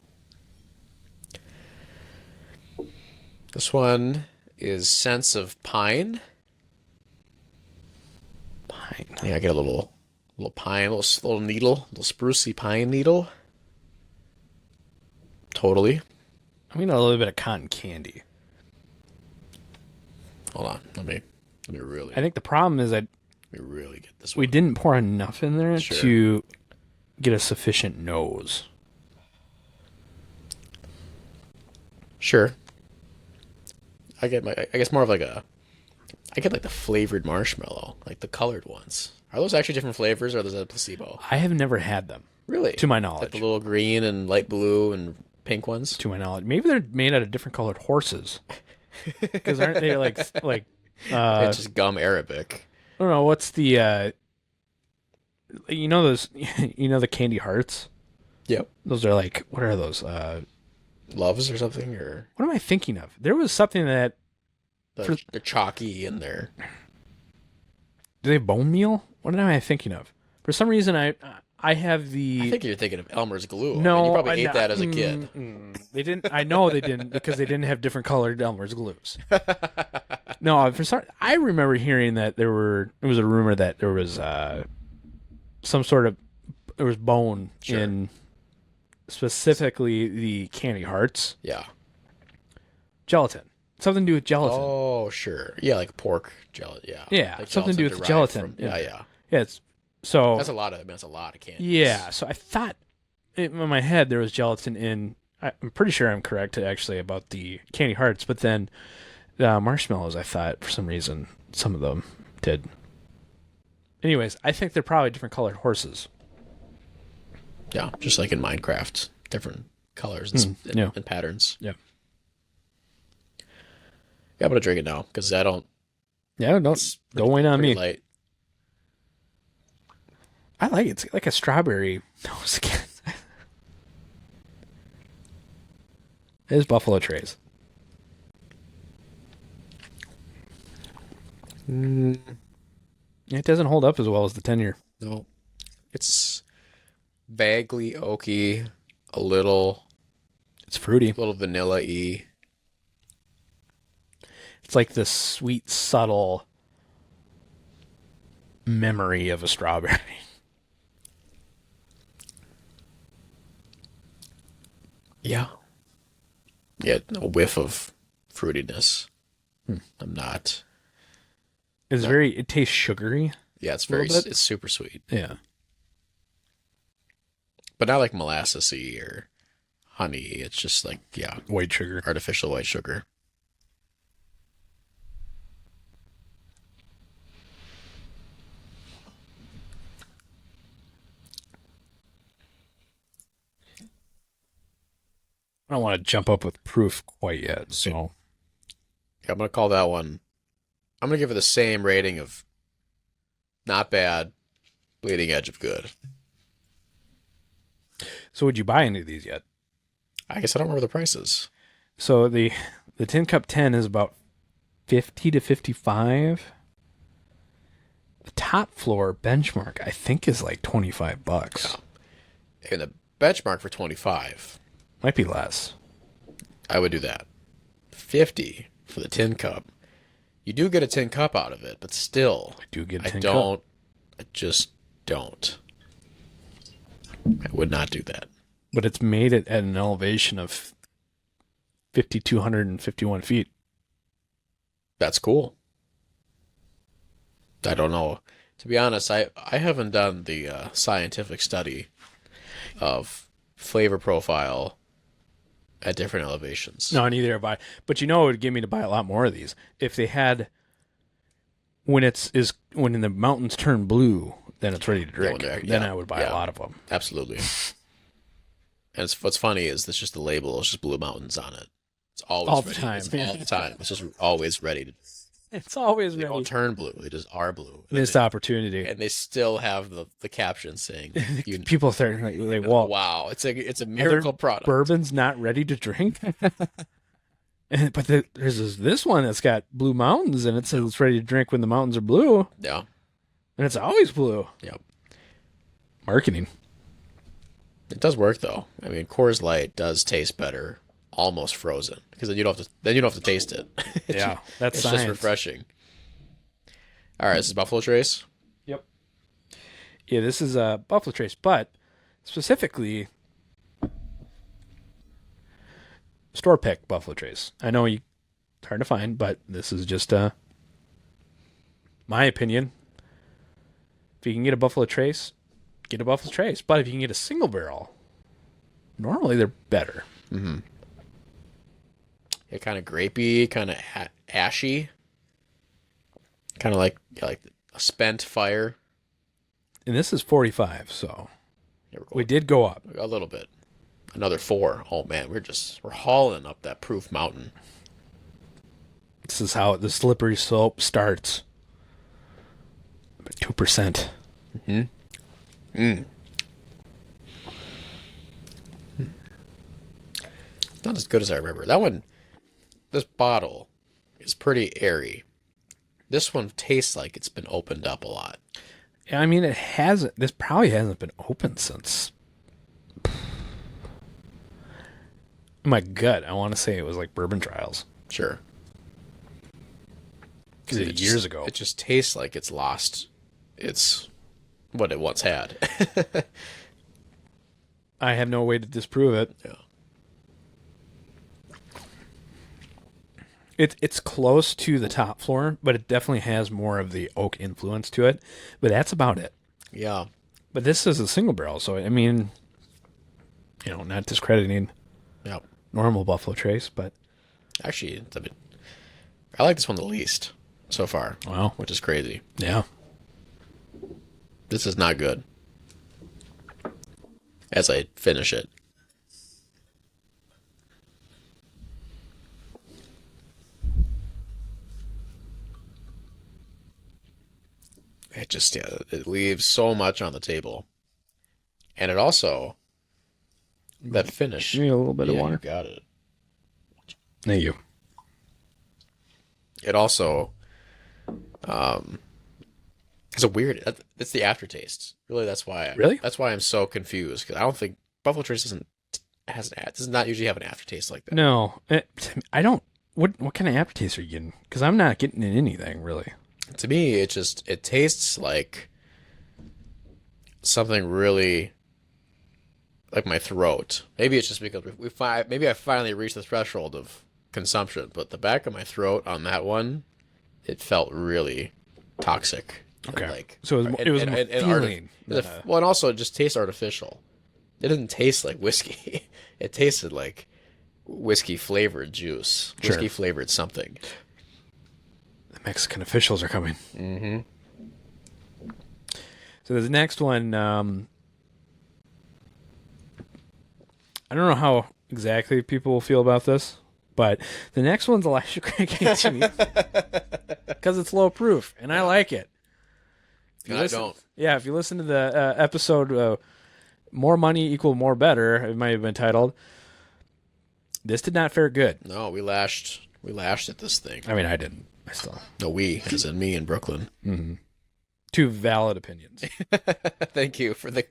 Speaker 1: This one is Sense of Pine.
Speaker 2: Pine.
Speaker 1: Yeah, I get a little pine, little needle, little sprucey pine needle. Totally.
Speaker 2: I mean, a little bit of cotton candy.
Speaker 1: Hold on, let me really.
Speaker 2: I think the problem is that
Speaker 1: Let me really get this one.
Speaker 2: we didn't pour enough in there
Speaker 1: Sure.
Speaker 2: to get a sufficient nose.
Speaker 1: Sure. I get more of I get like the flavored marshmallow, like the colored ones. Are those actually different flavors, or is that a placebo?
Speaker 2: I have never had them,
Speaker 1: Really?
Speaker 2: to my
Speaker 1: Like
Speaker 2: knowledge.
Speaker 1: the little green and light blue and pink ones?
Speaker 2: To my knowledge, maybe they're made out of different colored horses. Because aren't they like
Speaker 1: It's just gum Arabic.
Speaker 2: I don't know, what's the you know those the candy hearts?
Speaker 1: Yep.
Speaker 2: Those are like, what are those?
Speaker 1: Loves or something, or
Speaker 2: What am I thinking of? There was something that
Speaker 1: they're chalky and they're
Speaker 2: do they have bone meal? What am I thinking of? For some reason I have the
Speaker 1: I think you're thinking of Elmer's glue.
Speaker 2: No,
Speaker 1: I mean, you probably ate that as a kid.
Speaker 2: They didn't. I know they didn't, because they didn't have different colored Elmer's glues. No, I remember hearing that it was a rumor that there was some sort of bone
Speaker 1: Sure.
Speaker 2: in specifically the candy hearts.
Speaker 1: Yeah.
Speaker 2: Gelatin. Something to do with gelatin.
Speaker 1: Oh, sure. Yeah, like pork gelatin. Yeah.
Speaker 2: Yeah,
Speaker 1: Like
Speaker 2: something to do with the
Speaker 1: derived
Speaker 2: gelatin.
Speaker 1: from- yeah.
Speaker 2: Yeah, it's so
Speaker 1: That's a lot of candy.
Speaker 2: yeah. So I thought in my head there was gelatin in. I'm pretty sure I'm correct actually about the candy hearts, but then the marshmallows, I thought for some reason some of them did. Anyways, I think they're probably different colored horses.
Speaker 1: Yeah, just like in Minecraft, different colors
Speaker 2: yeah.
Speaker 1: and patterns.
Speaker 2: Yeah.
Speaker 1: Yeah, I'm gonna drink it now because I don't.
Speaker 2: Yeah, don't wait on
Speaker 1: pretty
Speaker 2: me.
Speaker 1: Light.
Speaker 2: I like it. It's like a strawberry nose again. It is Buffalo Trace. It doesn't hold up as well as the 10-year.
Speaker 1: No, it's vaguely oaky, a little
Speaker 2: It's fruity.
Speaker 1: vanilla-y.
Speaker 2: It's like this sweet, subtle memory of a strawberry.
Speaker 1: Yeah. Yeah, a whiff of fruitiness. I'm not.
Speaker 2: It tastes sugary.
Speaker 1: Yeah, it's
Speaker 2: Little bit?
Speaker 1: it's super sweet,
Speaker 2: Yeah.
Speaker 1: but not like molassesy or honey. It's just like
Speaker 2: White sugar.
Speaker 1: artificial white sugar.
Speaker 2: I don't want to jump up with proof quite yet. So
Speaker 1: Yeah, I'm gonna call that one. I'm gonna give it the same rating of not bad, bleeding edge of good.
Speaker 2: would you buy any of these yet?
Speaker 1: I guess I don't remember the prices.
Speaker 2: So the Tin Cup 10 is about 50 to 55. The top floor benchmark, I think, is like $25.
Speaker 1: Yeah. And the benchmark for 25,
Speaker 2: Might be less.
Speaker 1: I would do that. 50 for the tin cup. You do get a tin cup out of it, but still,
Speaker 2: I do get a
Speaker 1: I
Speaker 2: tin
Speaker 1: don't.
Speaker 2: cup.
Speaker 1: I just don't. I would not do that.
Speaker 2: But it's made it at an elevation of 5,251 feet.
Speaker 1: That's cool. I don't know. To be honest, I haven't done the scientific study of flavor profile at different elevations.
Speaker 2: No, neither have I. But it would give me to buy a lot more of these. If they had when the mountains turn blue, then it's ready to drink. Then I would buy a lot of them.
Speaker 1: Absolutely. And what's funny is it's just the label. It's just Blue Mountains on it. It's always
Speaker 2: all
Speaker 1: ready.
Speaker 2: the time.
Speaker 1: It's all the time. It's just always ready.
Speaker 2: It's always
Speaker 1: They
Speaker 2: ready.
Speaker 1: don't turn blue. They just are blue.
Speaker 2: Missed opportunity.
Speaker 1: And they still have the caption saying,
Speaker 2: People start like, "Whoa,
Speaker 1: wow, it's a miracle product."
Speaker 2: Bourbon's not ready to drink." But there's this one that's got Blue Mountains, and it says it's ready to drink when the mountains are blue.
Speaker 1: Yeah.
Speaker 2: And it's always blue.
Speaker 1: Yep.
Speaker 2: Marketing.
Speaker 1: It does work though. I mean, Coors Light does taste better, almost frozen, because then you don't have to taste it.
Speaker 2: Yeah, that's
Speaker 1: it's
Speaker 2: science.
Speaker 1: just refreshing. All right, this is Buffalo Trace.
Speaker 2: Yep. Yeah, this is a Buffalo Trace, but specifically store pick Buffalo Trace. I know it's hard to find, but this is just my opinion. If you can get a Buffalo Trace, get a Buffalo Trace. But if you can get a single barrel, normally they're better.
Speaker 1: Mm-hmm. Yeah, kind of grapey, kind of ashy, kind of like a spent fire.
Speaker 2: And this is 45, so
Speaker 1: Yeah,
Speaker 2: we did go up
Speaker 1: a little bit. Another 4. Oh man, we're hauling up that proof mountain.
Speaker 2: This is how the slippery slope starts. 2%.
Speaker 1: Mm-hmm. Not as good as I remember. That one, this bottle is pretty airy. This one tastes like it's been opened up a lot.
Speaker 2: I mean, it hasn't. This probably hasn't been open since. My gut, I want to say it was like bourbon trials.
Speaker 1: Sure.
Speaker 2: Because years ago.
Speaker 1: It just tastes like it's lost its what it once had.
Speaker 2: I have no way to disprove it.
Speaker 1: Yeah.
Speaker 2: It's close to the top floor, but it definitely has more of the oak influence to it. But that's about it.
Speaker 1: Yeah.
Speaker 2: But this is a single barrel, so I mean, not discrediting normal Buffalo Trace, but
Speaker 1: actually, I like this one the least so far.
Speaker 2: Wow,
Speaker 1: which is crazy.
Speaker 2: Yeah.
Speaker 1: This is not good. As I finish it. It leaves so much on the table. And it also, that finish.
Speaker 2: Give me a little bit of water.
Speaker 1: You got it.
Speaker 2: Thank you.
Speaker 1: It also, it's a weird, it's the aftertaste. Really, that's why. That's why I'm so confused, because I don't think Buffalo Trace does not usually have an aftertaste like that.
Speaker 2: No, I don't. What kind of aftertaste are you getting? Because I'm not getting anything really.
Speaker 1: To me, it tastes like something really like my throat. Maybe it's just because maybe I finally reached the threshold of consumption, but the back of my throat on that one, it felt really toxic.
Speaker 2: Okay. So it was more feeling.
Speaker 1: And also it just tastes artificial. It didn't taste like whiskey. It tasted like whiskey flavored juice. Whiskey flavored something.
Speaker 2: The Mexican officials are coming.
Speaker 1: Mm-hmm.
Speaker 2: So the next one, I don't know how exactly people will feel about this, but the next one's Elijah Craig 18 because it's low proof, and I like it.
Speaker 1: I don't.
Speaker 2: Yeah, if you listen to the episode "More Money Equal More Better," it might have been titled. This did not fare good.
Speaker 1: No, we lashed at this thing.
Speaker 2: I mean, I didn't. I still.
Speaker 1: No, we, as in me in Brooklyn.
Speaker 2: Mm-hmm. Two valid opinions.
Speaker 1: Thank you for the.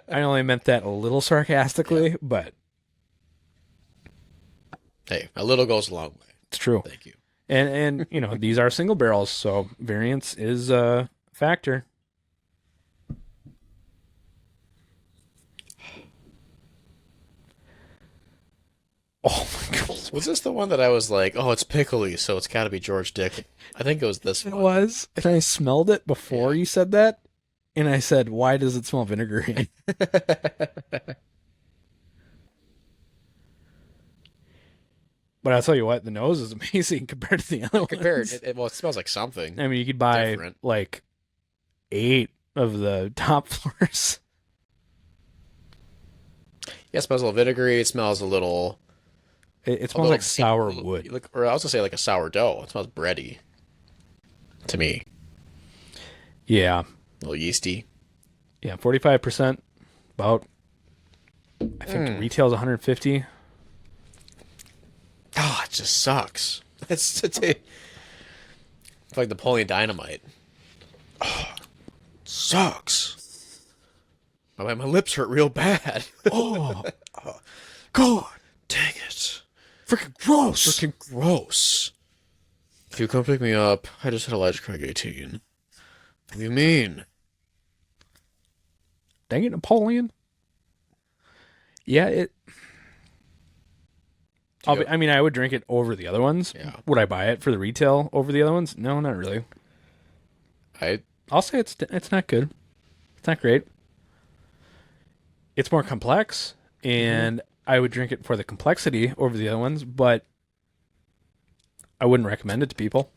Speaker 2: I only meant that a little sarcastically, but
Speaker 1: hey, a little goes a long way.
Speaker 2: It's true.
Speaker 1: Thank you.
Speaker 2: And you know, these are single barrels, so variance is a factor. Oh my god.
Speaker 1: Was this the one that I was like, oh, it's pickly, so it's got to be George Dick? I think it was this
Speaker 2: It
Speaker 1: one.
Speaker 2: was. And I smelled it before you said that. And I said, why does it smell vinegary? But I'll tell you what, the nose is amazing compared to the other ones.
Speaker 1: It smells like something.
Speaker 2: I mean, you could buy
Speaker 1: different.
Speaker 2: like 8 of the top floors.
Speaker 1: Yeah, it smells a little vinegary. It smells a little.
Speaker 2: It smells like sour wood.
Speaker 1: Or I was gonna say like a sourdough. It smells bready. To me,
Speaker 2: Yeah.
Speaker 1: a little yeasty.
Speaker 2: Yeah, 45%. About, I think retail's 150.
Speaker 1: Oh, it just sucks. It's like Napoleon Dynamite. Oh, sucks. My lips hurt real bad.
Speaker 2: Oh,
Speaker 1: God, dang it.
Speaker 2: freaking gross.
Speaker 1: Freaking gross. If you come pick me up, I just had Elijah Craig 18. What do you mean?
Speaker 2: Dang it, Napoleon. Yeah, I mean, I would drink it over the other ones.
Speaker 1: Yeah.
Speaker 2: Would I buy it for the retail over the other ones? No, not really. I'll say it's not good. It's not great. It's more complex, and I would drink it for the complexity over the other ones, but I wouldn't recommend it to people.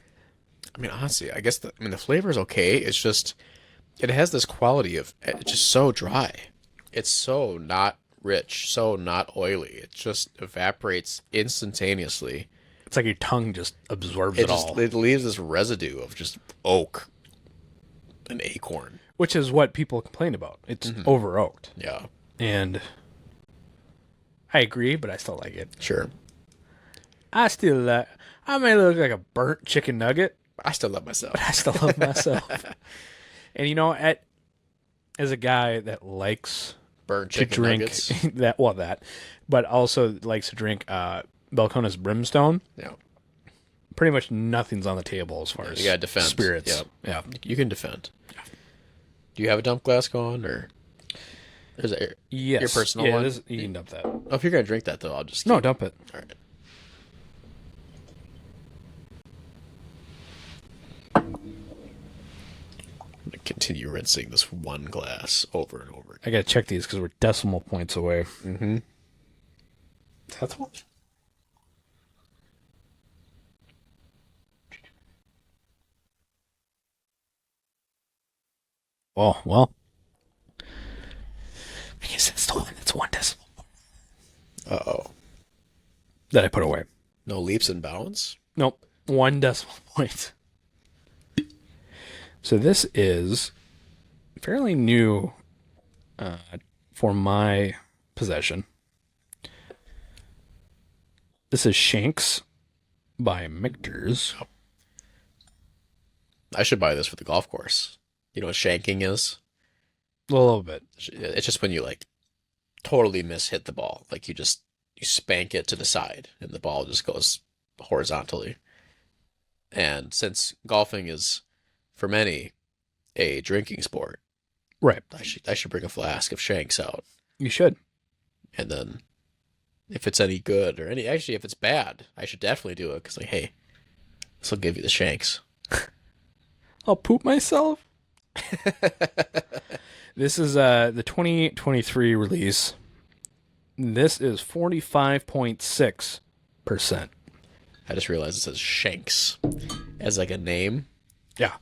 Speaker 1: I mean, honestly, I guess the flavor is okay. It's just, it has this quality of, it's just so dry. It's so not rich, so not oily. It just evaporates instantaneously.
Speaker 2: It's like your tongue just absorbs it all.
Speaker 1: It leaves this residue of just oak and acorn.
Speaker 2: Which is what people complain about. It's over oaked.
Speaker 1: Yeah.
Speaker 2: And I agree, but I still like it.
Speaker 1: Sure.
Speaker 2: I may look like a burnt chicken nugget,
Speaker 1: I still love myself.
Speaker 2: but I still love myself. And you know, as a guy that likes
Speaker 1: Burnt
Speaker 2: to
Speaker 1: chicken
Speaker 2: drink
Speaker 1: nuggets.
Speaker 2: that, but also likes to drink Belcona's Brimstone,
Speaker 1: Yeah.
Speaker 2: pretty much nothing's on the table as far as
Speaker 1: You gotta defend.
Speaker 2: spirits.
Speaker 1: Yep.
Speaker 2: Yeah.
Speaker 1: You can defend. Do you have a dump glass going, or is it
Speaker 2: Yes.
Speaker 1: your personal
Speaker 2: yeah,
Speaker 1: one?
Speaker 2: You can dump that.
Speaker 1: Oh, if you're gonna drink that though, I'll just
Speaker 2: No, dump it.
Speaker 1: All right. I'm gonna continue rinsing this one glass over and over.
Speaker 2: I gotta check these because we're decimal points away.
Speaker 1: Mm-hmm.
Speaker 2: That's what. Oh, well. I guess that's one decimal
Speaker 1: Uh-oh.
Speaker 2: that I put away.
Speaker 1: No leaps and bounds?
Speaker 2: Nope. 1 decimal point. So this is fairly new for my possession. This is Shanks by Michter's.
Speaker 1: I should buy this for the golf course. You know what shanking is?
Speaker 2: A little bit.
Speaker 1: It's just when you like totally hit the ball. Like you spank it to the side and the ball just goes horizontally. And since golfing is for many a drinking sport,
Speaker 2: Right.
Speaker 1: I should bring a flask of Shanks out.
Speaker 2: You should.
Speaker 1: And then if it's any good or actually if it's bad, I should definitely do it because like, hey, this will give you the Shanks.
Speaker 2: I'll poop myself. This is the 2023 release. This is 45.6%.
Speaker 1: I just realized it says Shanks as like a name.
Speaker 2: Yeah.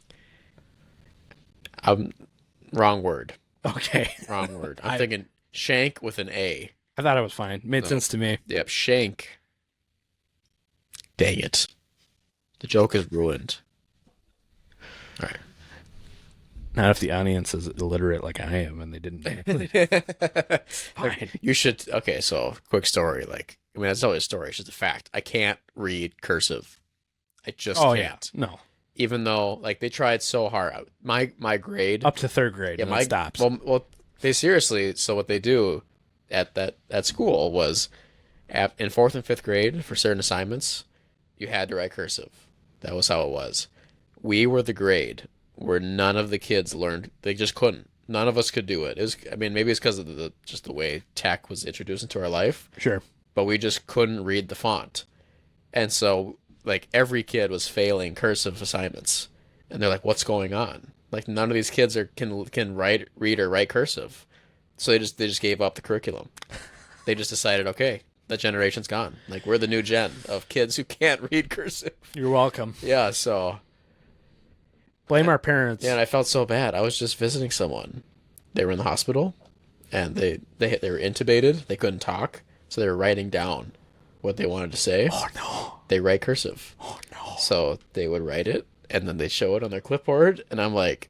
Speaker 1: Wrong word.
Speaker 2: Okay.
Speaker 1: Wrong word. I'm thinking shank with an A.
Speaker 2: I thought it was fine. Made sense to me.
Speaker 1: Yep, shank. Dang it. The joke is ruined. All right.
Speaker 2: Not if the audience is illiterate like I am and they didn't.
Speaker 1: Fine. You should. Okay, so quick story. Like, I mean, that's always a story. It's just a fact. I can't read cursive. I just can't.
Speaker 2: Yeah. No.
Speaker 1: Even though, like, they tried so hard. My grade
Speaker 2: Up to third grade.
Speaker 1: Yeah,
Speaker 2: and it stops.
Speaker 1: Well, they seriously. So what they do at school was, in fourth and fifth grade for certain assignments, you had to write cursive. That was how it was. We were the grade where none of the kids learned. They just couldn't. None of us could do it. It was, I mean, maybe it's because of just the way tech was introduced into our life.
Speaker 2: Sure.
Speaker 1: But we just couldn't read the font, and so like every kid was failing cursive assignments, and they're like, "What's going on?" Like none of these kids can read or write cursive, so they just gave up the curriculum. They just decided, okay, that generation's gone. Like we're the new gen of kids who can't read cursive.
Speaker 2: You're welcome.
Speaker 1: Yeah, so
Speaker 2: blame our parents.
Speaker 1: Yeah, and I felt so bad. I was just visiting someone. They were in the hospital, and they were intubated. They couldn't talk, so they were writing down what they wanted to say.
Speaker 2: Oh no!
Speaker 1: They write cursive.
Speaker 2: Oh no!
Speaker 1: So they would write it, and then they show it on their clipboard, and I'm like,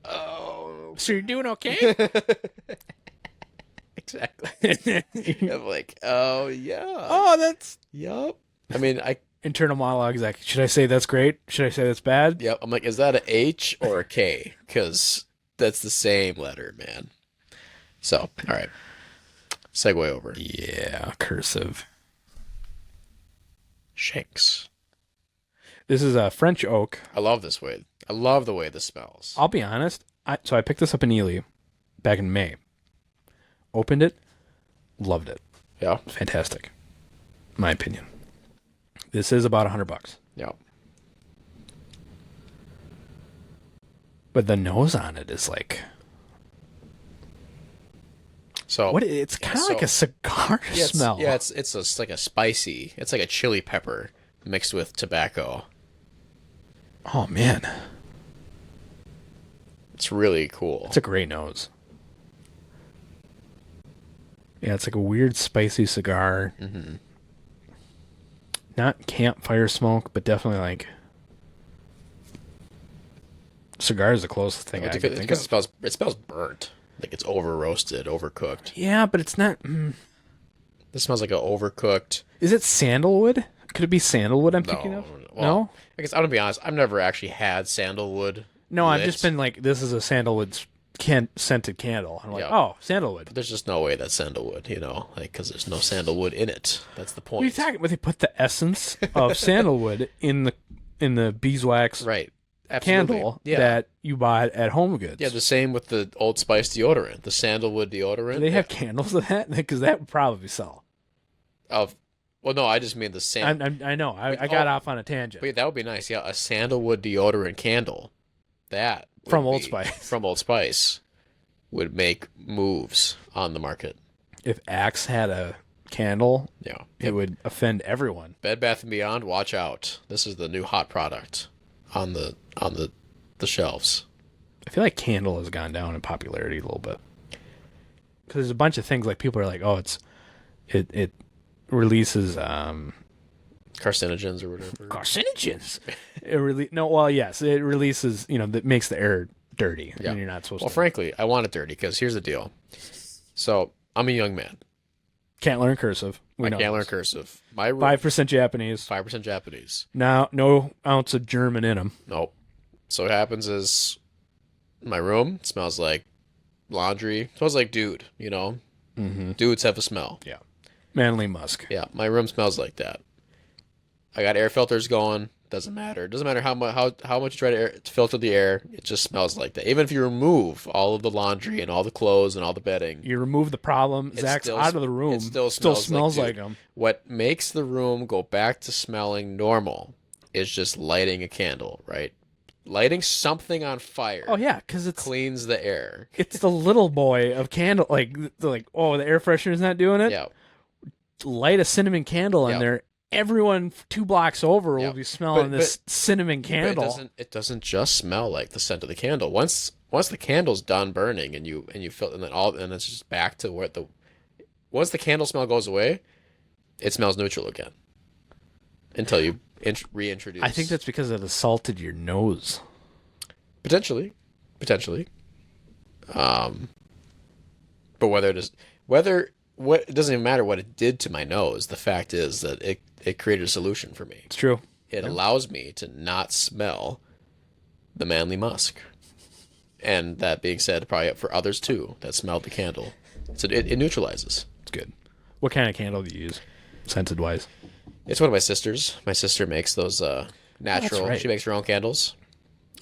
Speaker 1: oh.
Speaker 2: So you're doing okay?
Speaker 1: Exactly. I'm like, oh yeah.
Speaker 2: Oh, that's.
Speaker 1: Yup. I mean,
Speaker 2: internal monologue is like, should I say that's great? Should I say that's bad?
Speaker 1: Yep. I'm like, is that a H or a K? Because that's the same letter, man. So, all right. Segue over.
Speaker 2: Yeah, cursive.
Speaker 1: Shanks.
Speaker 2: This is a French oak.
Speaker 1: I love this way. I love the way this smells.
Speaker 2: I'll be honest. So I picked this up in Ely back in May. Opened it. Loved it.
Speaker 1: Yeah.
Speaker 2: Fantastic. My opinion. This is about $100.
Speaker 1: Yeah.
Speaker 2: But the nose on it is like...
Speaker 1: So
Speaker 2: what? It's kind of like a cigar smell.
Speaker 1: Yeah, it's like a spicy. It's like a chili pepper mixed with tobacco.
Speaker 2: Oh man,
Speaker 1: it's really cool.
Speaker 2: It's a great nose. Yeah, it's like a weird spicy cigar.
Speaker 1: Mm-hmm.
Speaker 2: Not campfire smoke, but definitely like cigar is the closest thing I can think of.
Speaker 1: It smells burnt. Like it's over roasted, overcooked.
Speaker 2: Yeah, but it's not.
Speaker 1: This smells like an overcooked.
Speaker 2: Is it sandalwood? Could it be sandalwood I'm thinking of?
Speaker 1: Well,
Speaker 2: no?
Speaker 1: I guess I'm gonna be honest. I've never actually had sandalwood.
Speaker 2: No, I've just been like, this is a sandalwood scented candle. I'm like, oh, sandalwood.
Speaker 1: But there's just no way that's sandalwood, like because there's no sandalwood in it. That's the point.
Speaker 2: What are you talking about? They put the essence of sandalwood in the beeswax candle that you bought at Home Goods.
Speaker 1: Yeah, the same with the Old Spice deodorant, the sandalwood deodorant.
Speaker 2: Do they have candles of that? Because that would probably sell.
Speaker 1: Well, no, I just mean the sandal.
Speaker 2: I know. I got off on a tangent.
Speaker 1: But that would be nice. Yeah, a sandalwood deodorant candle. That
Speaker 2: from Old Spice.
Speaker 1: From Old Spice would make moves on the market.
Speaker 2: If Axe had a candle, it would offend everyone.
Speaker 1: Bed Bath & Beyond, watch out. This is the new hot product on the shelves.
Speaker 2: I feel like candle has gone down in popularity a little bit. Because there's a bunch of things like people are like, oh, it releases
Speaker 1: carcinogens or whatever.
Speaker 2: Carcinogens. It releases, that makes the air dirty. Yeah. And you're not supposed to.
Speaker 1: Well, frankly, I want it dirty because here's the deal. So I'm a young man.
Speaker 2: Can't learn cursive.
Speaker 1: I can't learn cursive. My room,
Speaker 2: 5% Japanese.
Speaker 1: 5% Japanese.
Speaker 2: Now, no ounce of German in them.
Speaker 1: Nope. So what happens is my room smells like laundry. It smells like dude,
Speaker 2: Mm-hmm.
Speaker 1: Dudes have a smell.
Speaker 2: Yeah. Manly musk.
Speaker 1: Yeah, my room smells like that. I got air filters going. Doesn't matter. It doesn't matter how much you try to filter the air. It just smells like that. Even if you remove all of the laundry and all the clothes and all the bedding,
Speaker 2: you remove the problem. Zach's out of the room.
Speaker 1: It still smells like him. What makes the room go back to smelling normal is just lighting a candle, right? Lighting something on fire.
Speaker 2: Oh yeah, because it
Speaker 1: cleans the air.
Speaker 2: It's the little boy of candle. Like oh, the air freshener's not doing it.
Speaker 1: Yeah.
Speaker 2: Light a cinnamon candle in there. Everyone 2 blocks over will be smelling this cinnamon candle.
Speaker 1: But it doesn't just smell like the scent of the candle. Once the candle's done burning and you feel and it's just back to once the candle smell goes away, it smells neutral again until you reintroduce.
Speaker 2: I think that's because it assaulted your nose.
Speaker 1: Potentially. But it doesn't even matter what it did to my nose. The fact is that it created a solution for me.
Speaker 2: It's true.
Speaker 1: It allows me to not smell the manly musk. And that being said, probably for others too that smelled the candle. So it neutralizes.
Speaker 2: It's good. What kind of candle do you use, scented wise?
Speaker 1: It's one of my sisters. My sister makes those natural.
Speaker 2: That's right.
Speaker 1: She makes her own candles.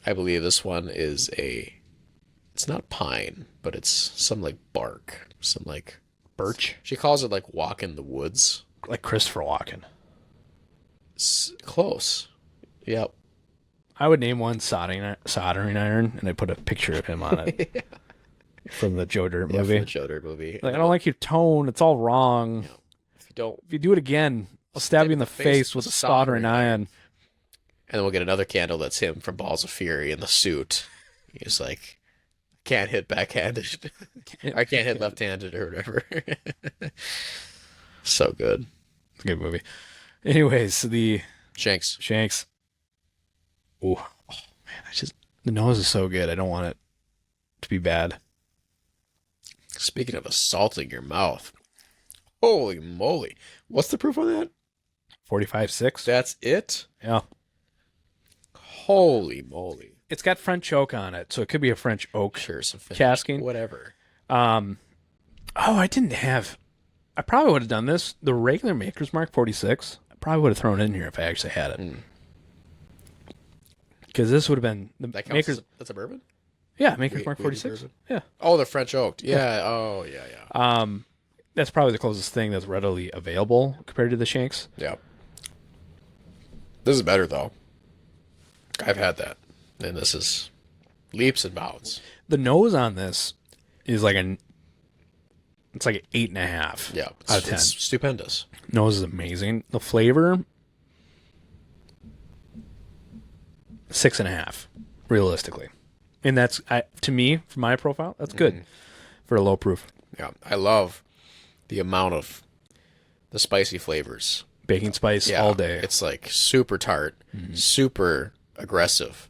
Speaker 1: I believe this one is it's not pine, but it's some like bark. Some like
Speaker 2: Birch?
Speaker 1: she calls it like walk in the woods.
Speaker 2: Like Christopher Walken.
Speaker 1: Close. Yep.
Speaker 2: I would name one soldering iron, and I put a picture of him on it. From the Joe Dirt movie.
Speaker 1: From the Joe Dirt movie.
Speaker 2: Like, I don't like your tone. It's all wrong.
Speaker 1: If you
Speaker 2: do it again, I'll stab you in the face with a soldering iron.
Speaker 1: And then we'll get another candle that's him from Balls of Fury in the suit. He's like, can't hit backhanded. I can't hit left-handed or whatever. So good.
Speaker 2: It's a good movie. Anyways, the
Speaker 1: Shanks.
Speaker 2: Oh man, the nose is so good. I don't want it to be bad.
Speaker 1: Speaking of assaulting your mouth, holy moly! What's the proof on that?
Speaker 2: 45.6.
Speaker 1: That's it.
Speaker 2: Yeah.
Speaker 1: Holy moly!
Speaker 2: It's got French oak on it, so it could be a French oak.
Speaker 1: Sure, some
Speaker 2: casking,
Speaker 1: whatever.
Speaker 2: Oh, I didn't have. I probably would have done this. The regular Maker's Mark 46. I probably would have thrown it in here if I actually had it. Because this would have been the Maker's.
Speaker 1: That's a bourbon.
Speaker 2: Yeah, Maker's Mark 46. Yeah.
Speaker 1: Oh, the French oaked. Yeah. Oh, yeah.
Speaker 2: That's probably the closest thing that's readily available compared to the Shanks.
Speaker 1: Yeah. This is better though. I've had that, and this is leaps and bounds.
Speaker 2: The nose on this is like it's like an 8.5.
Speaker 1: Yeah,
Speaker 2: out of 10.
Speaker 1: It's stupendous.
Speaker 2: Nose is amazing. The flavor, 6.5, realistically, and that's to me for my profile. That's good for a low proof.
Speaker 1: Yeah, I love the amount of the spicy flavors.
Speaker 2: Baking spice all day.
Speaker 1: It's like super tart, super aggressive,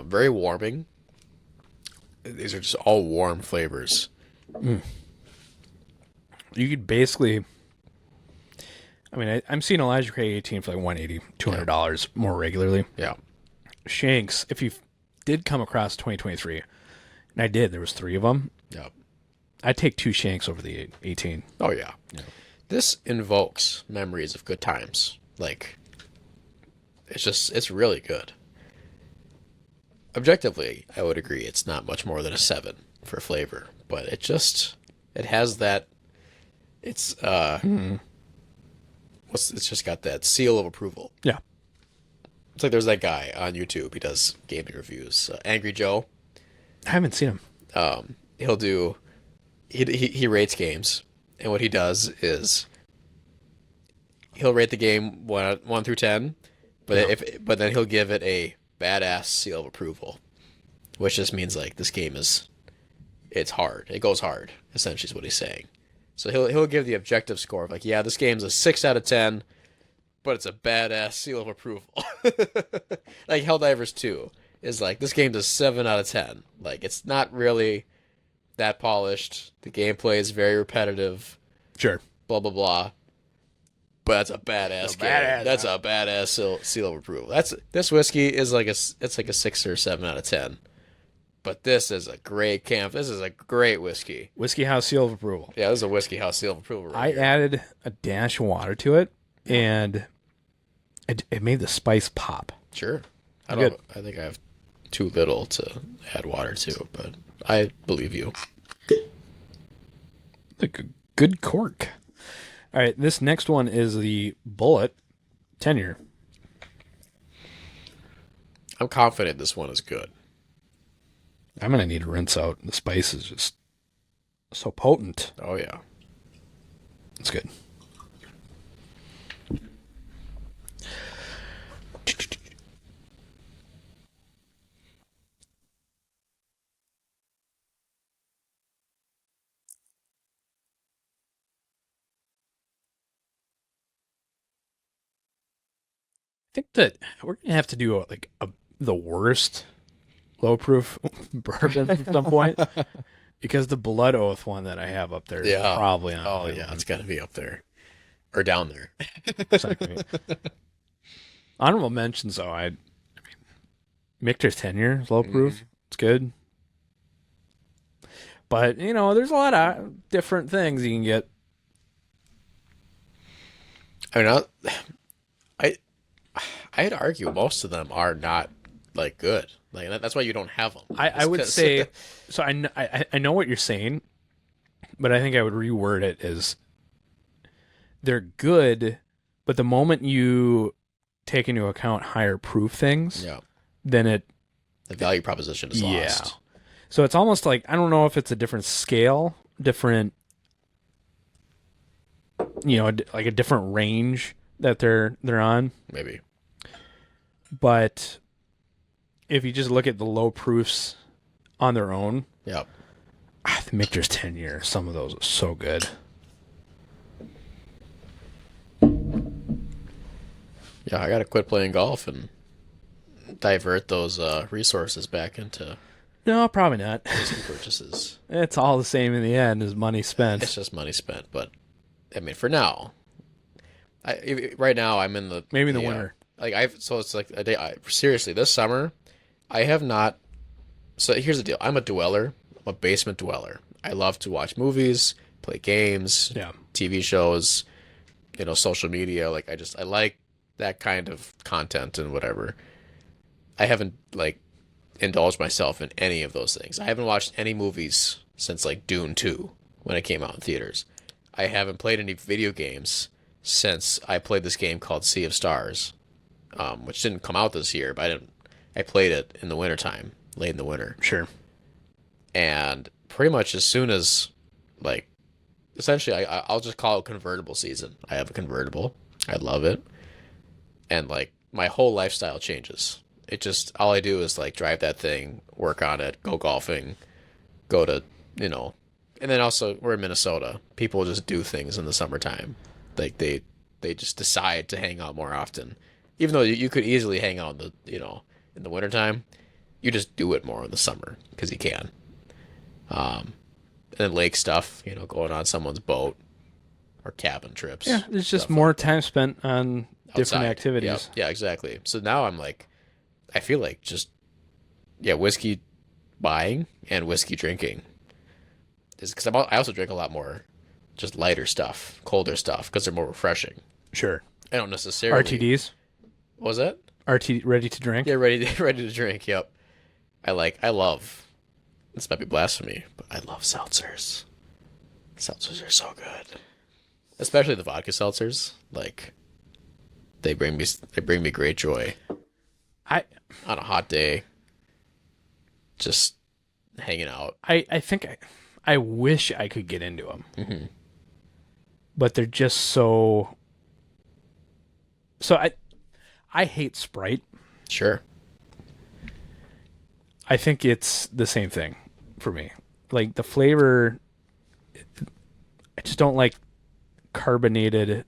Speaker 1: very warming. These are just all warm flavors.
Speaker 2: You could basically, I mean, I'm seeing Elijah Craig 18 for like $180, $200 more regularly.
Speaker 1: Yeah.
Speaker 2: Shanks, if you did come across 2023, and I did, there was 3 of them.
Speaker 1: Yeah.
Speaker 2: I'd take 2 Shanks over the 18.
Speaker 1: Oh, yeah. This invokes memories of good times. Like, it's really good. Objectively, I would agree it's not much more than a 7 for flavor, but it has that, it's just got that seal of approval.
Speaker 2: Yeah.
Speaker 1: It's like there's that guy on YouTube, he does gaming reviews, Angry Joe.
Speaker 2: I haven't seen him.
Speaker 1: He'll do, he rates games, and what he does is he'll rate the game 1 through 10, but then he'll give it a badass seal of approval, which just means like this game it's hard. It goes hard, essentially is what he's saying. So he'll give the objective score of like, yeah, this game's a 6 out of 10, but it's a badass seal of approval. Like Helldivers 2 is like, this game's a 7 out of 10. Like, it's not really that polished. The gameplay is very repetitive.
Speaker 2: Sure.
Speaker 1: Blah, blah, blah. But that's a badass game. That's a badass seal of approval. This whiskey is like it's like a 6 or 7 out of 10. But this is a great camp. This is a great whiskey.
Speaker 2: Whiskey House seal of approval.
Speaker 1: Yeah, this is a Whiskey House seal of approval.
Speaker 2: I added a dash of water to it, and it made the spice pop.
Speaker 1: Sure. I think I have too little to add water to, but I believe you.
Speaker 2: Like a good cork. All right, this next one is the Bullet 10-year.
Speaker 1: I'm confident this one is good.
Speaker 2: I'm going to need to rinse out. The spice is just so potent.
Speaker 1: Oh, yeah.
Speaker 2: It's good. think that we're gonna have to do the worst low proof bourbon at some point because the Blood Oath one that I have up there is
Speaker 1: Yeah.
Speaker 2: probably on.
Speaker 1: Oh yeah, it's got to be up there or down there.
Speaker 2: Exactly. Honorable mentions though. I mean, Michter's 10-year low proof. It's good. But, there's a lot of different things you can get.
Speaker 1: I mean, I'd argue most of them are not like good. Like that's why you don't have them.
Speaker 2: I would say, so I know what you're saying, but I think I would reword it as they're good, but the moment you take into account higher proof things, then
Speaker 1: the value proposition is lost.
Speaker 2: Yeah. So it's almost like, I don't know if it's a different scale, different, like a different range that they're on.
Speaker 1: Maybe.
Speaker 2: But if you just look at the low proofs on their own,
Speaker 1: the
Speaker 2: Michter's 10-year, some of those are so good.
Speaker 1: Yeah, I got to quit playing golf and divert those resources back into
Speaker 2: No, probably not.
Speaker 1: whiskey purchases.
Speaker 2: It's all the same in the end as money spent.
Speaker 1: It's just money spent, but I mean, for now, right now I'm in the
Speaker 2: Maybe in the winter.
Speaker 1: So it's like a day. Seriously, this summer, I have not. So here's the deal: I'm a dweller. I'm a basement dweller. I love to watch movies, play games, TV shows, social media. Like I like that kind of content and whatever. I haven't indulged myself in any of those things. I haven't watched any movies since Dune 2 when it came out in theaters. I haven't played any video games since I played this game called Sea of Stars, which didn't come out this year, but I played it in the wintertime, late in the winter.
Speaker 2: Sure.
Speaker 1: And pretty much as soon as, essentially, I'll just call it convertible season. I have a convertible. I love it. And, my whole lifestyle changes. It just, all I do is, drive that thing, work on it, go golfing, go to, and then also, we're in Minnesota. People just do things in the summertime. They just decide to hang out more often. Even though you could easily hang out in the wintertime, you just do it more in the summer because you can. And then lake stuff, going on someone's boat or cabin trips.
Speaker 2: Yeah, there's just more time spent on different
Speaker 1: outside.
Speaker 2: activities.
Speaker 1: Yeah, exactly. So now I'm I feel whiskey buying and whiskey drinking is because I also drink a lot more just lighter stuff, colder stuff, because they're more refreshing.
Speaker 2: Sure.
Speaker 1: I don't necessarily...
Speaker 2: RTDs?
Speaker 1: What was that?
Speaker 2: Ready to drink?
Speaker 1: Yeah, ready to drink, yep. I love... This might be blasphemy, but I love seltzers. Seltzers are so good. Especially the vodka seltzers. They bring me great joy. On a hot day, just hanging out.
Speaker 2: I think I wish I could get into them. Mm-hmm. But they're just so I hate Sprite.
Speaker 1: Sure.
Speaker 2: I think it's the same thing for me. The flavor, I just don't like carbonated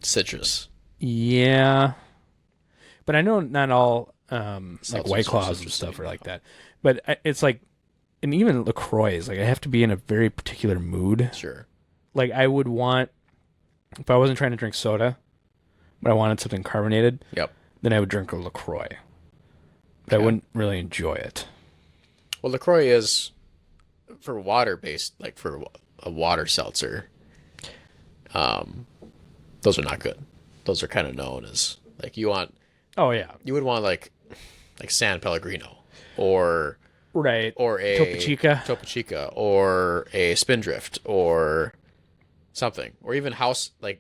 Speaker 1: citrus.
Speaker 2: Yeah. But I know not all White Claws and stuff are like that. But it's and even LaCroix is I have to be in a very particular mood.
Speaker 1: Sure.
Speaker 2: I would want, if I wasn't trying to drink soda, but I wanted something carbonated, then I would drink a LaCroix. But I wouldn't really enjoy it.
Speaker 1: Well, LaCroix is for water-based, for a water seltzer. Those are not good. Those are kind of known as, you want...
Speaker 2: Oh, yeah.
Speaker 1: You would want, like San Pellegrino, or...
Speaker 2: Right.
Speaker 1: Or a... Topo Chica, or a Spindrift, or something. Or even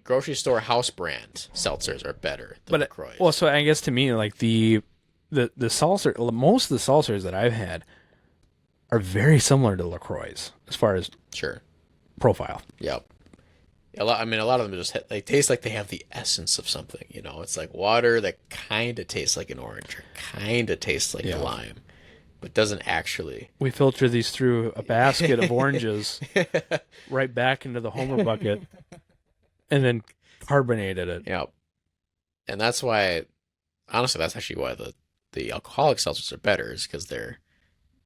Speaker 1: grocery store house brand seltzers are better than LaCroix.
Speaker 2: Well, so I guess to me, the seltzer, most of the seltzers that I've had are very similar to LaCroix as far as profile.
Speaker 1: Yep. A lot of them just they taste like they have the essence of something. It's like water that kind of tastes like an orange, or kind of tastes like a lime, but doesn't actually.
Speaker 2: We filter these through a basket of oranges, right back into the Homer bucket, and then carbonated it.
Speaker 1: Yep. And that's why honestly, that's actually why the alcoholic seltzers are better, is because they're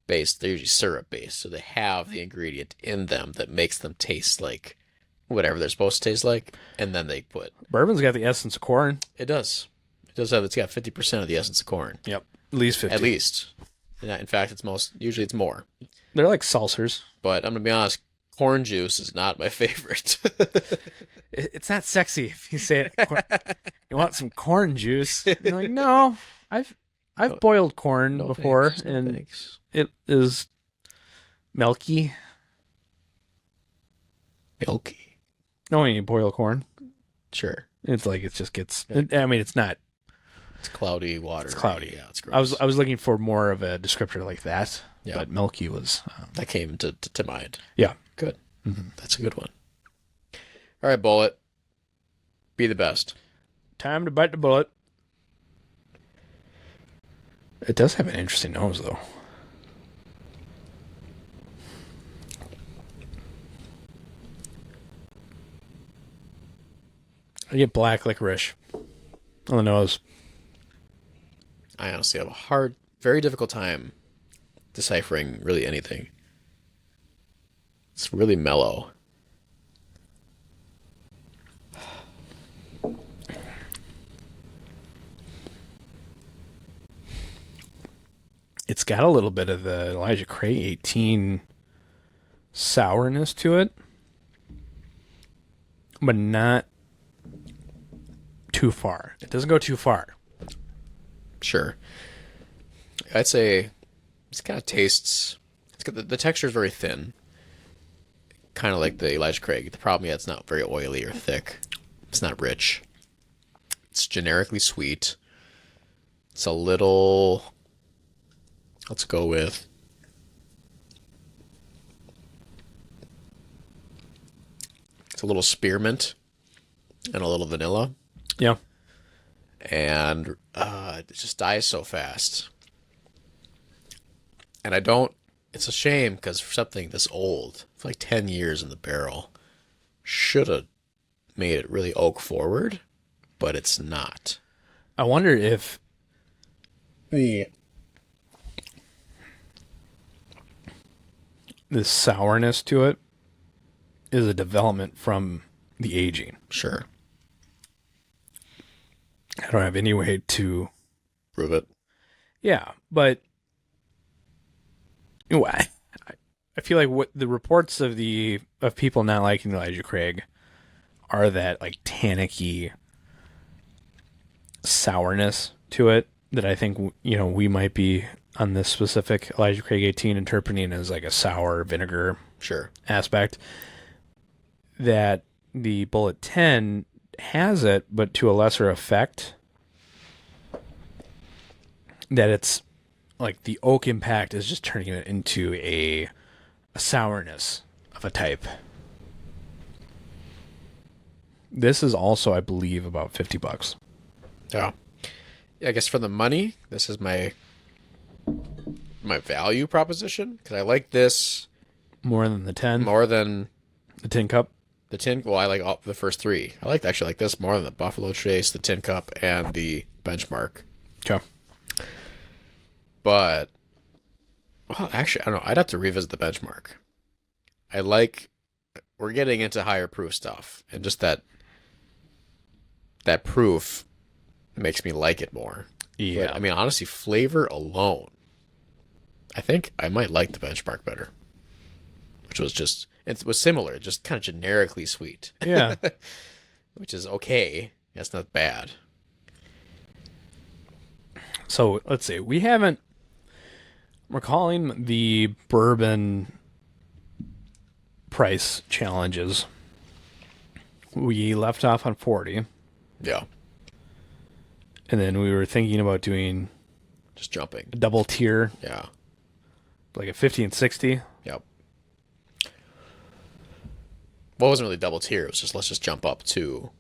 Speaker 1: usually syrup based, so they have the ingredient in them that makes them taste like whatever they're supposed to taste like, and then they put
Speaker 2: Bourbon's got the essence of corn.
Speaker 1: it does. It does have. It's got 50% of the essence of corn.
Speaker 2: Yep. At least 50.
Speaker 1: At least. In fact, usually it's more.
Speaker 2: They're like seltzers.
Speaker 1: But I'm gonna be honest, corn juice is not my favorite.
Speaker 2: It's not sexy if you say it. You want some corn juice? You're like, no, I've boiled corn
Speaker 1: No
Speaker 2: before,
Speaker 1: thanks, no
Speaker 2: and
Speaker 1: thanks.
Speaker 2: it is milky.
Speaker 1: Milky.
Speaker 2: No, when you boil corn,
Speaker 1: Sure.
Speaker 2: it's like it just gets. I mean, it's not.
Speaker 1: It's cloudy water.
Speaker 2: It's cloudy.
Speaker 1: Yeah, it's gross.
Speaker 2: I was looking for more of a descriptor like that.
Speaker 1: Yeah.
Speaker 2: But milky was.
Speaker 1: That came to mind.
Speaker 2: Yeah.
Speaker 1: Good.
Speaker 2: Mm-hmm.
Speaker 1: That's a good one. All right, Bullet. Be the best.
Speaker 2: Time to bite the bullet. It does have an interesting nose, though. I get black licorice on the nose.
Speaker 1: I honestly have a very difficult time deciphering really anything. It's really mellow.
Speaker 2: It's got a little bit of the Elijah Craig 18 sourness to it, but not too far. It doesn't go too far.
Speaker 1: Sure. I'd say it kind of tastes. It's got the texture is very thin, kind of like the Elijah Craig. The problem, it's not very oily or thick. It's not rich. It's generically sweet. It's a little. Let's go with. It's a little spearmint and a little vanilla.
Speaker 2: Yeah.
Speaker 1: And it just dies so fast. And I don't. It's a shame because for something this old, for like 10 years in the barrel, should have made it really oak forward, but it's not.
Speaker 2: I wonder if the sourness to it is a development from the aging.
Speaker 1: Sure.
Speaker 2: I don't have any way to
Speaker 1: Prove it.
Speaker 2: Yeah, but I feel like what the reports of people not liking Elijah Craig are that like tannicky sourness to it that I think we might be on this specific Elijah Craig 18 interpreting as like a sour vinegar
Speaker 1: Sure.
Speaker 2: aspect. That the Bullet 10 has it, but to a lesser effect. That it's like the oak impact is just turning it into a sourness of a type. This is also, I believe, about $50.
Speaker 1: Yeah. I guess for the money, this is my value proposition because I like this
Speaker 2: More than the 10?
Speaker 1: more than
Speaker 2: The tin cup?
Speaker 1: the tin. Well, I like all the first three. I actually like this more than the Buffalo Trace, the Tin Cup, and the Benchmark.
Speaker 2: Okay.
Speaker 1: But, well, actually, I don't know. I'd have to revisit the Benchmark. We're getting into higher proof stuff, and just that proof makes me like it more.
Speaker 2: Yeah.
Speaker 1: But, I mean, honestly, flavor alone, I think I might like the Benchmark better. Which was it was similar, just kind of generically sweet.
Speaker 2: Yeah.
Speaker 1: Which is okay. That's not bad.
Speaker 2: So let's see. We're calling the bourbon price challenges. We left off on 40.
Speaker 1: Yeah.
Speaker 2: And then we were thinking about doing
Speaker 1: Just jumping.
Speaker 2: a double tier,
Speaker 1: Yeah.
Speaker 2: like a 50 and 60.
Speaker 1: Yep. Well, it wasn't really double tier. It was just, let's just jump up to.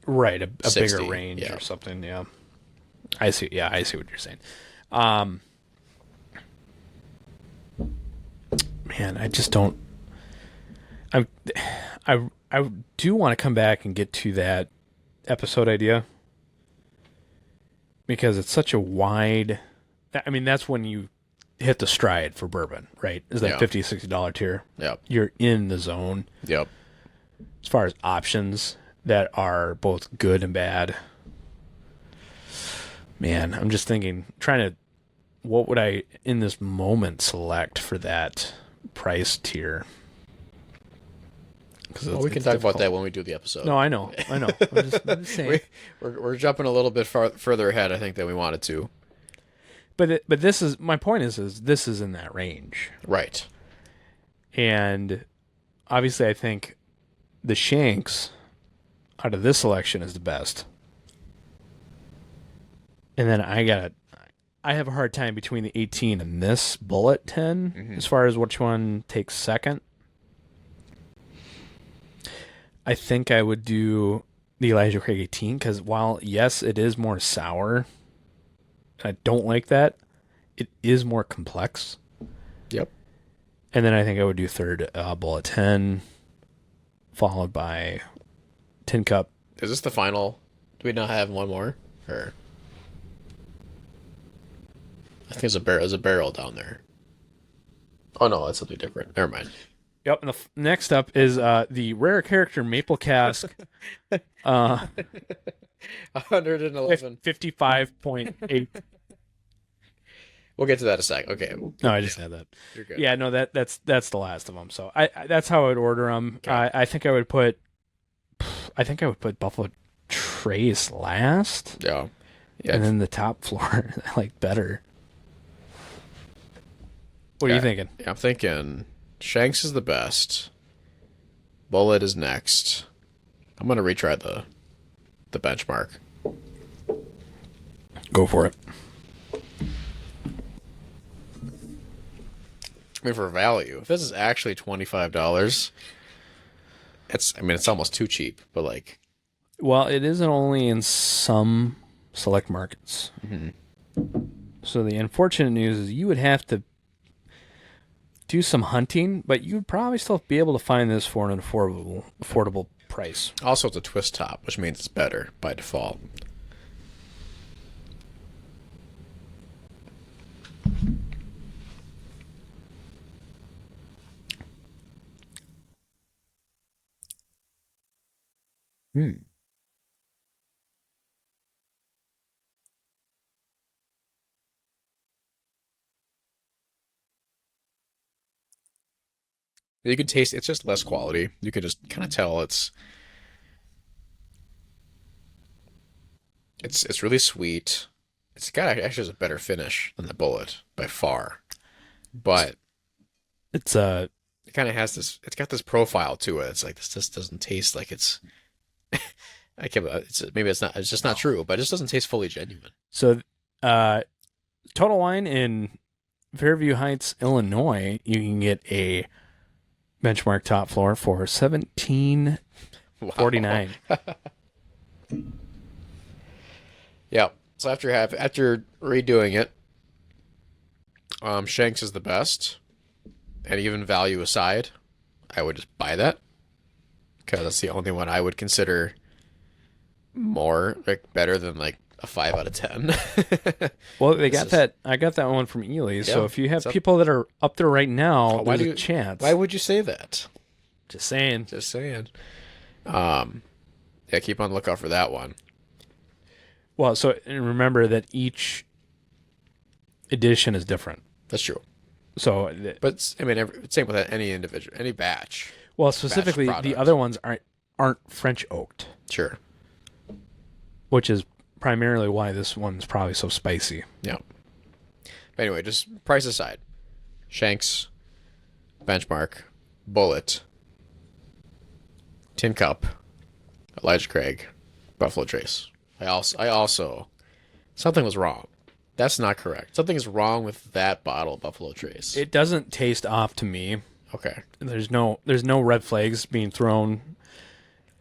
Speaker 2: Right, a
Speaker 1: 60,
Speaker 2: bigger range
Speaker 1: yeah.
Speaker 2: or something, yeah. I see what you're saying. Man, I just don't. I do want to come back and get to that episode idea because it's such a wide. I mean, that's when you hit the stride for bourbon, right? Is that $50, $60 tier?
Speaker 1: Yep.
Speaker 2: You're in the zone.
Speaker 1: Yep.
Speaker 2: As far as options that are both good and bad. Man, I'm just thinking, what would I in this moment select for that price tier?
Speaker 1: Well, we can talk about that when we do the episode.
Speaker 2: No, I know. I'm just saying.
Speaker 1: We're jumping a little bit further ahead, I think, than we wanted to.
Speaker 2: But this is my point is this is in that range,
Speaker 1: right?
Speaker 2: And obviously, I think the Shanks out of this selection is the best. And then I have a hard time between the 18 and this Bullet 10 as far as which one takes second. I think I would do the Elijah Craig 18 because while, yes, it is more sour, I don't like that, it is more complex.
Speaker 1: Yep.
Speaker 2: And then I think I would do third Bullet 10, followed by Tin Cup.
Speaker 1: Is this the final? Do we not have one more? Or I think there's a barrel down there. Oh no, that's something different. Never mind.
Speaker 2: Yep, and the next up is the Rare Character Maple Cask.
Speaker 1: 111.
Speaker 2: 55.8.
Speaker 1: We'll get to that in a sec. Okay.
Speaker 2: No, I just had that.
Speaker 1: You're good.
Speaker 2: Yeah, no, that's the last of them. So I that's how I would order them.
Speaker 1: Okay.
Speaker 2: I think I would put Buffalo Trace last.
Speaker 1: Yeah.
Speaker 2: And then the top floor I like better. What are you thinking?
Speaker 1: Yeah, I'm thinking Shanks is the best. Bullet is next. I'm gonna retry the benchmark.
Speaker 2: Go for it.
Speaker 1: I mean, for value, if this is actually $25, it's almost too cheap. But like,
Speaker 2: well, it isn't only in some select markets. So the unfortunate news is you would have to do some hunting, but you'd probably still be able to find this for an affordable price.
Speaker 1: also it's a twist top, which means it's better by default. You can taste it's just less quality. You can just kind of tell it's really sweet. It's got actually has a better finish than the Bullet by far, but
Speaker 2: It's
Speaker 1: it kind of has this. It's got this profile to it. It's like this just doesn't taste like it's. I can't. Maybe it's not. It's just not true. But it just doesn't taste fully genuine.
Speaker 2: so Total Wine in Fairview Heights, Illinois, you can get a benchmark top floor for $17.49.
Speaker 1: Yeah. So after redoing it, Shanks is the best, and even value aside, I would just buy that because that's the only one I would consider more better than like a 5 out of 10.
Speaker 2: Well, they got that. I got that one from Ely. So if you have people that are up there right now, there's a chance.
Speaker 1: Why would you say that?
Speaker 2: Just saying.
Speaker 1: Just saying. Yeah, keep on the lookout for that one.
Speaker 2: Well, so and remember that each edition is different.
Speaker 1: That's true.
Speaker 2: So,
Speaker 1: but I mean, same with any batch.
Speaker 2: Well, specifically, the other ones aren't French oaked.
Speaker 1: Sure.
Speaker 2: Which is primarily why this one's probably so spicy.
Speaker 1: Yeah. But anyway, just price aside, Shanks, Benchmark, Bullet, Tin Cup, Elijah Craig, Buffalo Trace. I also something was wrong. That's not correct. Something is wrong with that bottle of Buffalo Trace.
Speaker 2: It doesn't taste off to me.
Speaker 1: Okay.
Speaker 2: There's no red flags being thrown.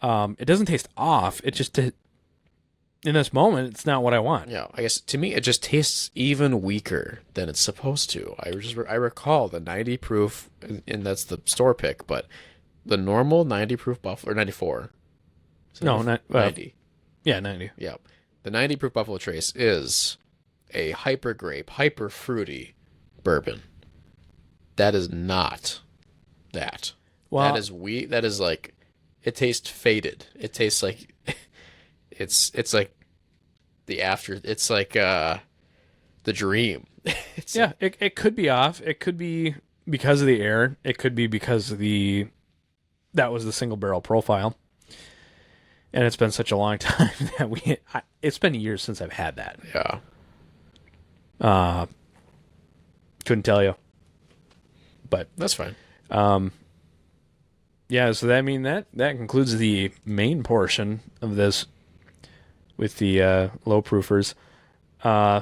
Speaker 2: It doesn't taste off. It just in this moment, it's not what I want.
Speaker 1: Yeah, I guess to me it just tastes even weaker than it's supposed to. I recall the 90 proof, and that's the store pick, but the normal 90 proof Buffalo or 94.
Speaker 2: No, not
Speaker 1: 90.
Speaker 2: Yeah, 90.
Speaker 1: Yeah. The 90 proof Buffalo Trace is a hyper grape, hyper fruity bourbon. That is not that.
Speaker 2: Well,
Speaker 1: That is wheat. That is like, it tastes faded. It tastes like, it's like the after. It's like the dream. It's
Speaker 2: yeah, it could be off. It could be because of the air. It could be because of that was the single barrel profile. And it's been such a long time that it's been years since I've had that.
Speaker 1: Yeah.
Speaker 2: Couldn't tell you. But
Speaker 1: That's fine.
Speaker 2: yeah, so that concludes the main portion of this with the low proofers. I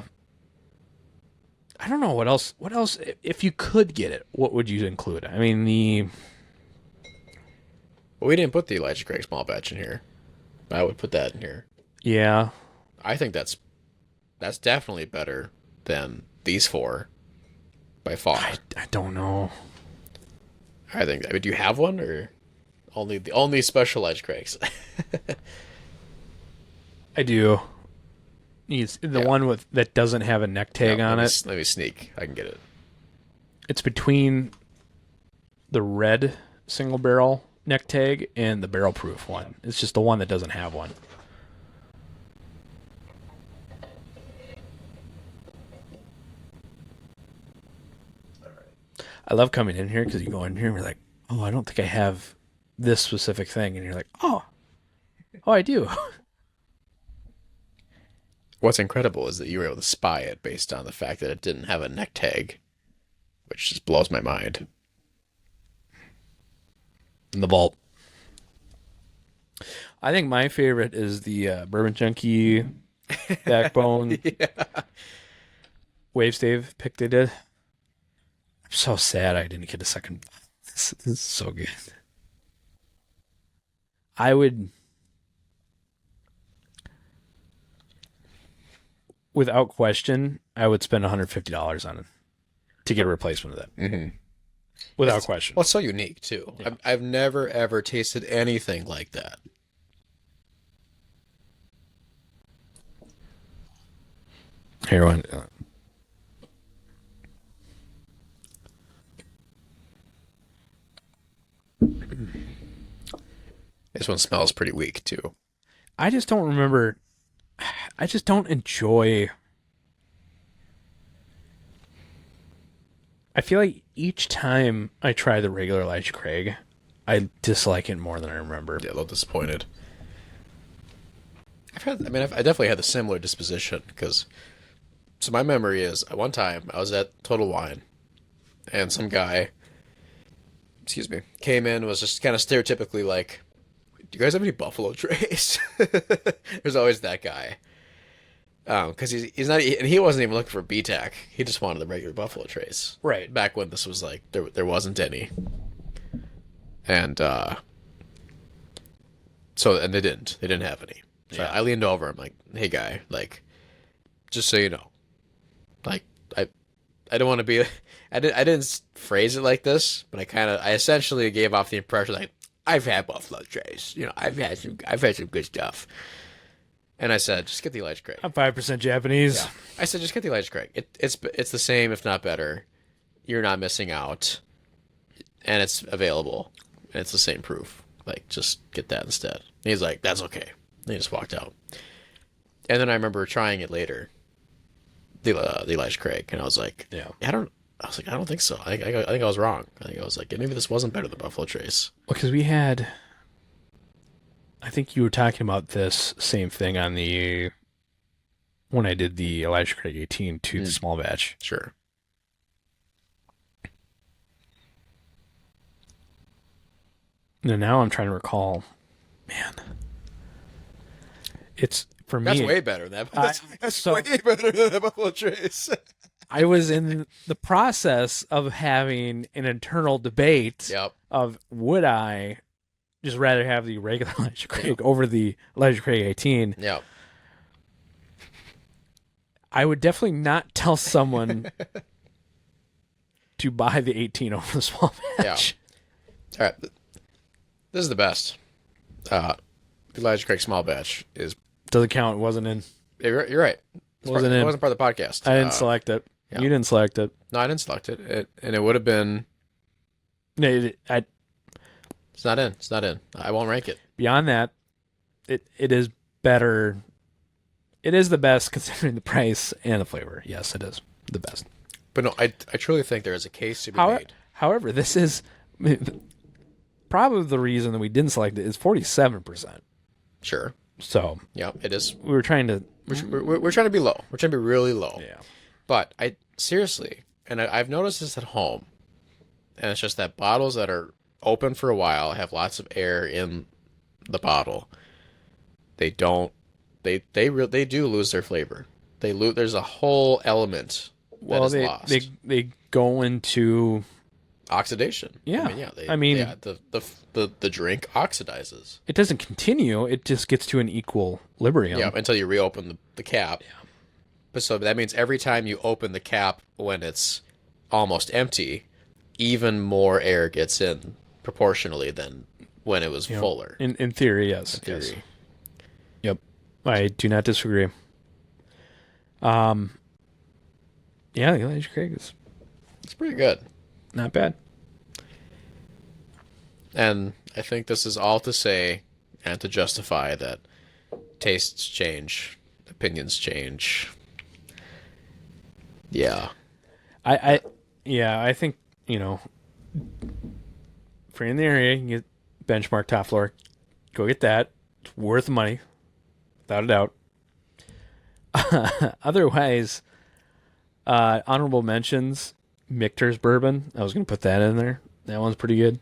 Speaker 2: don't know what else. What else? If you could get it, what would you include? I mean,
Speaker 1: Well, we didn't put the Elijah Craig small batch in here. I would put that in here.
Speaker 2: yeah,
Speaker 1: I think that's definitely better than these four by far.
Speaker 2: I don't know.
Speaker 1: I think. I mean, do you have one or only special Elijah Craigs?
Speaker 2: I do. It's the one that doesn't have a neck tag on it.
Speaker 1: Let me sneak. I can get it.
Speaker 2: It's between the red single barrel neck tag and the barrel proof one. It's just the one that doesn't have one. I love coming in here because you go in here and you're like, oh, I don't think I have this specific thing. And you're like, oh, I do.
Speaker 1: What's incredible is that you were able to spy it based on the fact that it didn't have a neck tag, which just blows my mind.
Speaker 2: In the vault. I think my favorite is the Bourbon Junkie Backbone Wave Stave pick they did. I'm so sad I didn't get a second. This is so good. I would, without question, I would spend $150 on it to get a replacement of that.
Speaker 1: Mm-hmm.
Speaker 2: Without question.
Speaker 1: Well, it's so unique too. Yeah. I've never ever tasted anything like that.
Speaker 2: Here, one.
Speaker 1: This one smells pretty weak too.
Speaker 2: I just don't remember. I just don't enjoy. I feel like each time I try the regular Elijah Craig, I dislike it more than I remember.
Speaker 1: Yeah, a little disappointed. I definitely had a similar disposition because. So my memory is at one time I was at Total Wine, and some guy, came in and was just kind of stereotypically like, "Do you guys have any Buffalo Trace?" There's always that guy, because he's not, and he wasn't even looking for BTAC. He just wanted the regular Buffalo Trace.
Speaker 2: Right.
Speaker 1: Back when this was like there wasn't any, and and they didn't have any. So I leaned over. I'm like, "Hey guy, like, just so you know." Like I don't want to be. I didn't phrase it like this, but I essentially gave off the impression like I've had Buffalo Trace. You know, I've had some good stuff. And I said, just get the Elijah Craig.
Speaker 2: I'm 5% Japanese.
Speaker 1: Yeah. I said, just get the Elijah Craig. It's the same, if not better. You're not missing out, and it's available, and it's the same proof. Like, just get that instead. And he's like, that's okay. And he just walked out. And then I remember trying it later. The Elijah Craig, and I was like, I don't think so. I think I was wrong. I think I was like, maybe this wasn't better than Buffalo Trace.
Speaker 2: Well, because I think you were talking about this same thing when I did the Elijah Craig 18 to the small batch.
Speaker 1: Sure.
Speaker 2: And now I'm trying to recall, man. It's for me.
Speaker 1: That's way better than that. That's way better than the Buffalo Trace.
Speaker 2: I was in the process of having an internal debate of would I just rather have the regular Elijah Craig over the Elijah Craig 18.
Speaker 1: Yeah.
Speaker 2: I would definitely not tell someone to buy the 18 over the small batch.
Speaker 1: Yeah. All right. This is the best. Elijah Craig small batch is...
Speaker 2: Doesn't count. It wasn't in.
Speaker 1: You're right. It wasn't part of the podcast.
Speaker 2: I didn't select it.
Speaker 1: Yeah.
Speaker 2: You didn't select it.
Speaker 1: No, I didn't select it. And it would have been.
Speaker 2: No,
Speaker 1: It's not in. It's not in. I won't rank it.
Speaker 2: Beyond that, it is better. It is the best considering the price and the flavor. Yes, it is the best.
Speaker 1: But no, I truly think there is a case to be made.
Speaker 2: However, this is probably the reason that we didn't select it is 47%.
Speaker 1: Sure.
Speaker 2: So
Speaker 1: yeah, it is.
Speaker 2: We were trying to.
Speaker 1: We're trying to be low. We're trying to be really low.
Speaker 2: Yeah.
Speaker 1: But seriously, and I've noticed this at home, and it's just that bottles that are open for a while have lots of air in the bottle. They don't. They do lose their flavor. There's a whole element that is lost.
Speaker 2: They go into
Speaker 1: oxidation.
Speaker 2: Yeah.
Speaker 1: The drink oxidizes.
Speaker 2: It doesn't continue. It just gets to an equilibrium.
Speaker 1: Yeah, until you reopen the cap. Yeah. But so that means every time you open the cap when it's almost empty, even more air gets in proportionally than when it was fuller.
Speaker 2: In theory, yes.
Speaker 1: In theory.
Speaker 2: Yes. Yep. I do not disagree. Yeah, the Elijah Craig
Speaker 1: it's pretty good.
Speaker 2: Not bad.
Speaker 1: And I think this is all to say and to justify that tastes change, opinions change. Yeah.
Speaker 2: I think, if you're in the area, you can get Benchmark Top Floor. Go get that. It's worth the money. Without a doubt. Otherwise, honorable mentions, Michter's Bourbon. I was going to put that in there. That one's pretty good.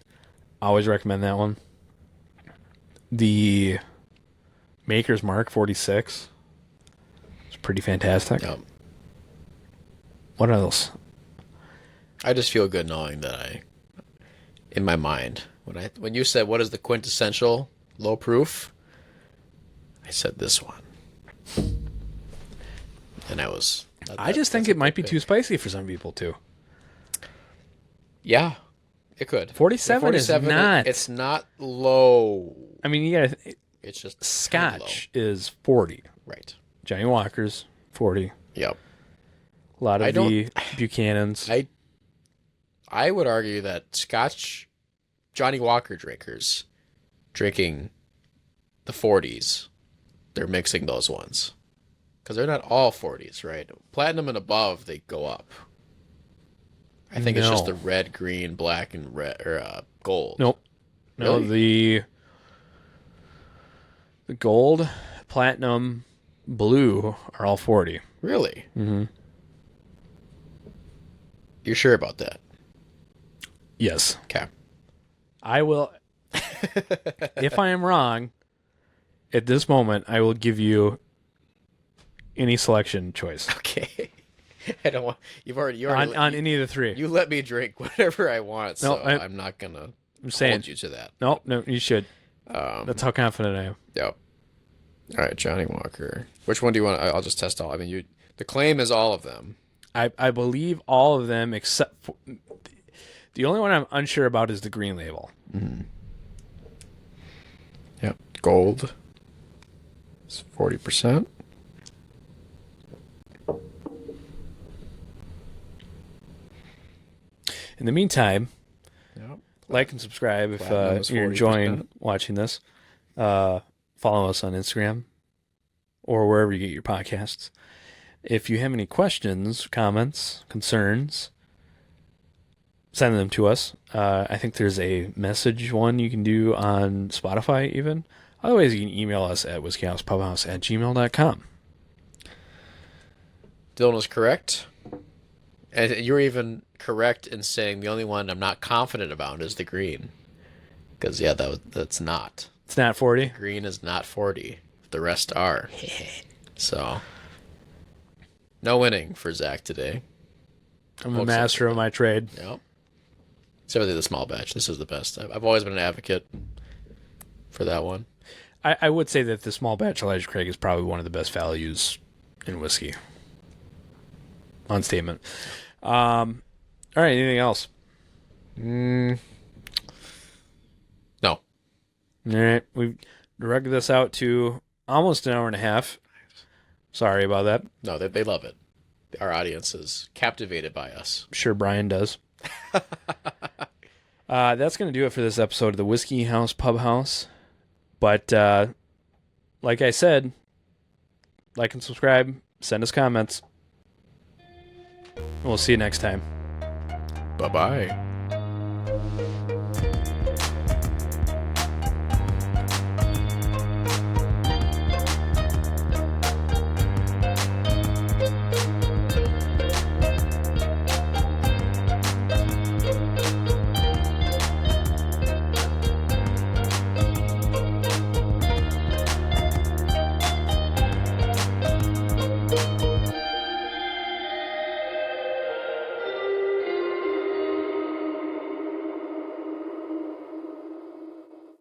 Speaker 2: Always recommend that one. The Maker's Mark 46. It's pretty fantastic.
Speaker 1: Yep.
Speaker 2: What else?
Speaker 1: I just feel good knowing that in my mind, when you said what is the quintessential low proof, I said this one. And I
Speaker 2: just think it might be too spicy for some people too.
Speaker 1: Yeah, it could.
Speaker 2: 47 is not.
Speaker 1: It's not low.
Speaker 2: I mean, you gotta.
Speaker 1: It's just
Speaker 2: Scotch is 40.
Speaker 1: Right.
Speaker 2: Johnny Walker's 40.
Speaker 1: Yep.
Speaker 2: A lot of the Buchanan's.
Speaker 1: I would argue that Scotch, Johnny Walker drinkers, drinking the 40s, they're mixing those ones. Because they're not all 40s, right? Platinum and above, they go up. I think it's just the red, green, black, and red or gold.
Speaker 2: Nope. No,
Speaker 1: really?
Speaker 2: The gold, platinum, blue are all 40.
Speaker 1: Really?
Speaker 2: Mm-hmm.
Speaker 1: You're sure about that?
Speaker 2: Yes.
Speaker 1: Okay.
Speaker 2: I will. If I am wrong, at this moment, I will give you any selection choice.
Speaker 1: Okay. I don't want. You've already
Speaker 2: on any of the three.
Speaker 1: You let me drink whatever I want, so I'm not gonna hold you to that.
Speaker 2: No, you should. That's how confident I am.
Speaker 1: Yep. All right, Johnny Walker. Which one do you want? I'll just test all. I mean, the claim is all of them.
Speaker 2: I believe all of them except for, the only one I'm unsure about is the green label.
Speaker 1: Mm-hmm. Yep. Gold. It's 40%.
Speaker 2: In the meantime,
Speaker 1: yep.
Speaker 2: Like and subscribe if you're enjoying watching this. Follow us on Instagram or wherever you get your podcasts. If you have any questions, comments, concerns, send them to us. I think there's a message one you can do on Spotify even. Otherwise, you can email us at whiskeyhousepubhouse@gmail.com.
Speaker 1: Dylan was correct. And you're even correct in saying the only one I'm not confident about is the green. Because, that's not.
Speaker 2: It's not 40?
Speaker 1: Green is not 40. The rest are. So, no winning for Zach today.
Speaker 2: I'm a master of my trade.
Speaker 1: Yep. Except for the small batch. This is the best. I've always been an advocate for that one.
Speaker 2: I would say that the small batch Elijah Craig is probably one of the best values in whiskey. On statement. All right, anything else?
Speaker 1: No.
Speaker 2: All right, we've dragged this out to almost an hour and a half. Sorry about that.
Speaker 1: No, they love it. Our audience is captivated by us.
Speaker 2: I'm sure Brian does. That's going to do it for this episode of the Whiskey House Pub House. But like I said, like and subscribe, send us comments. We'll see you next time.
Speaker 1: Bye-bye.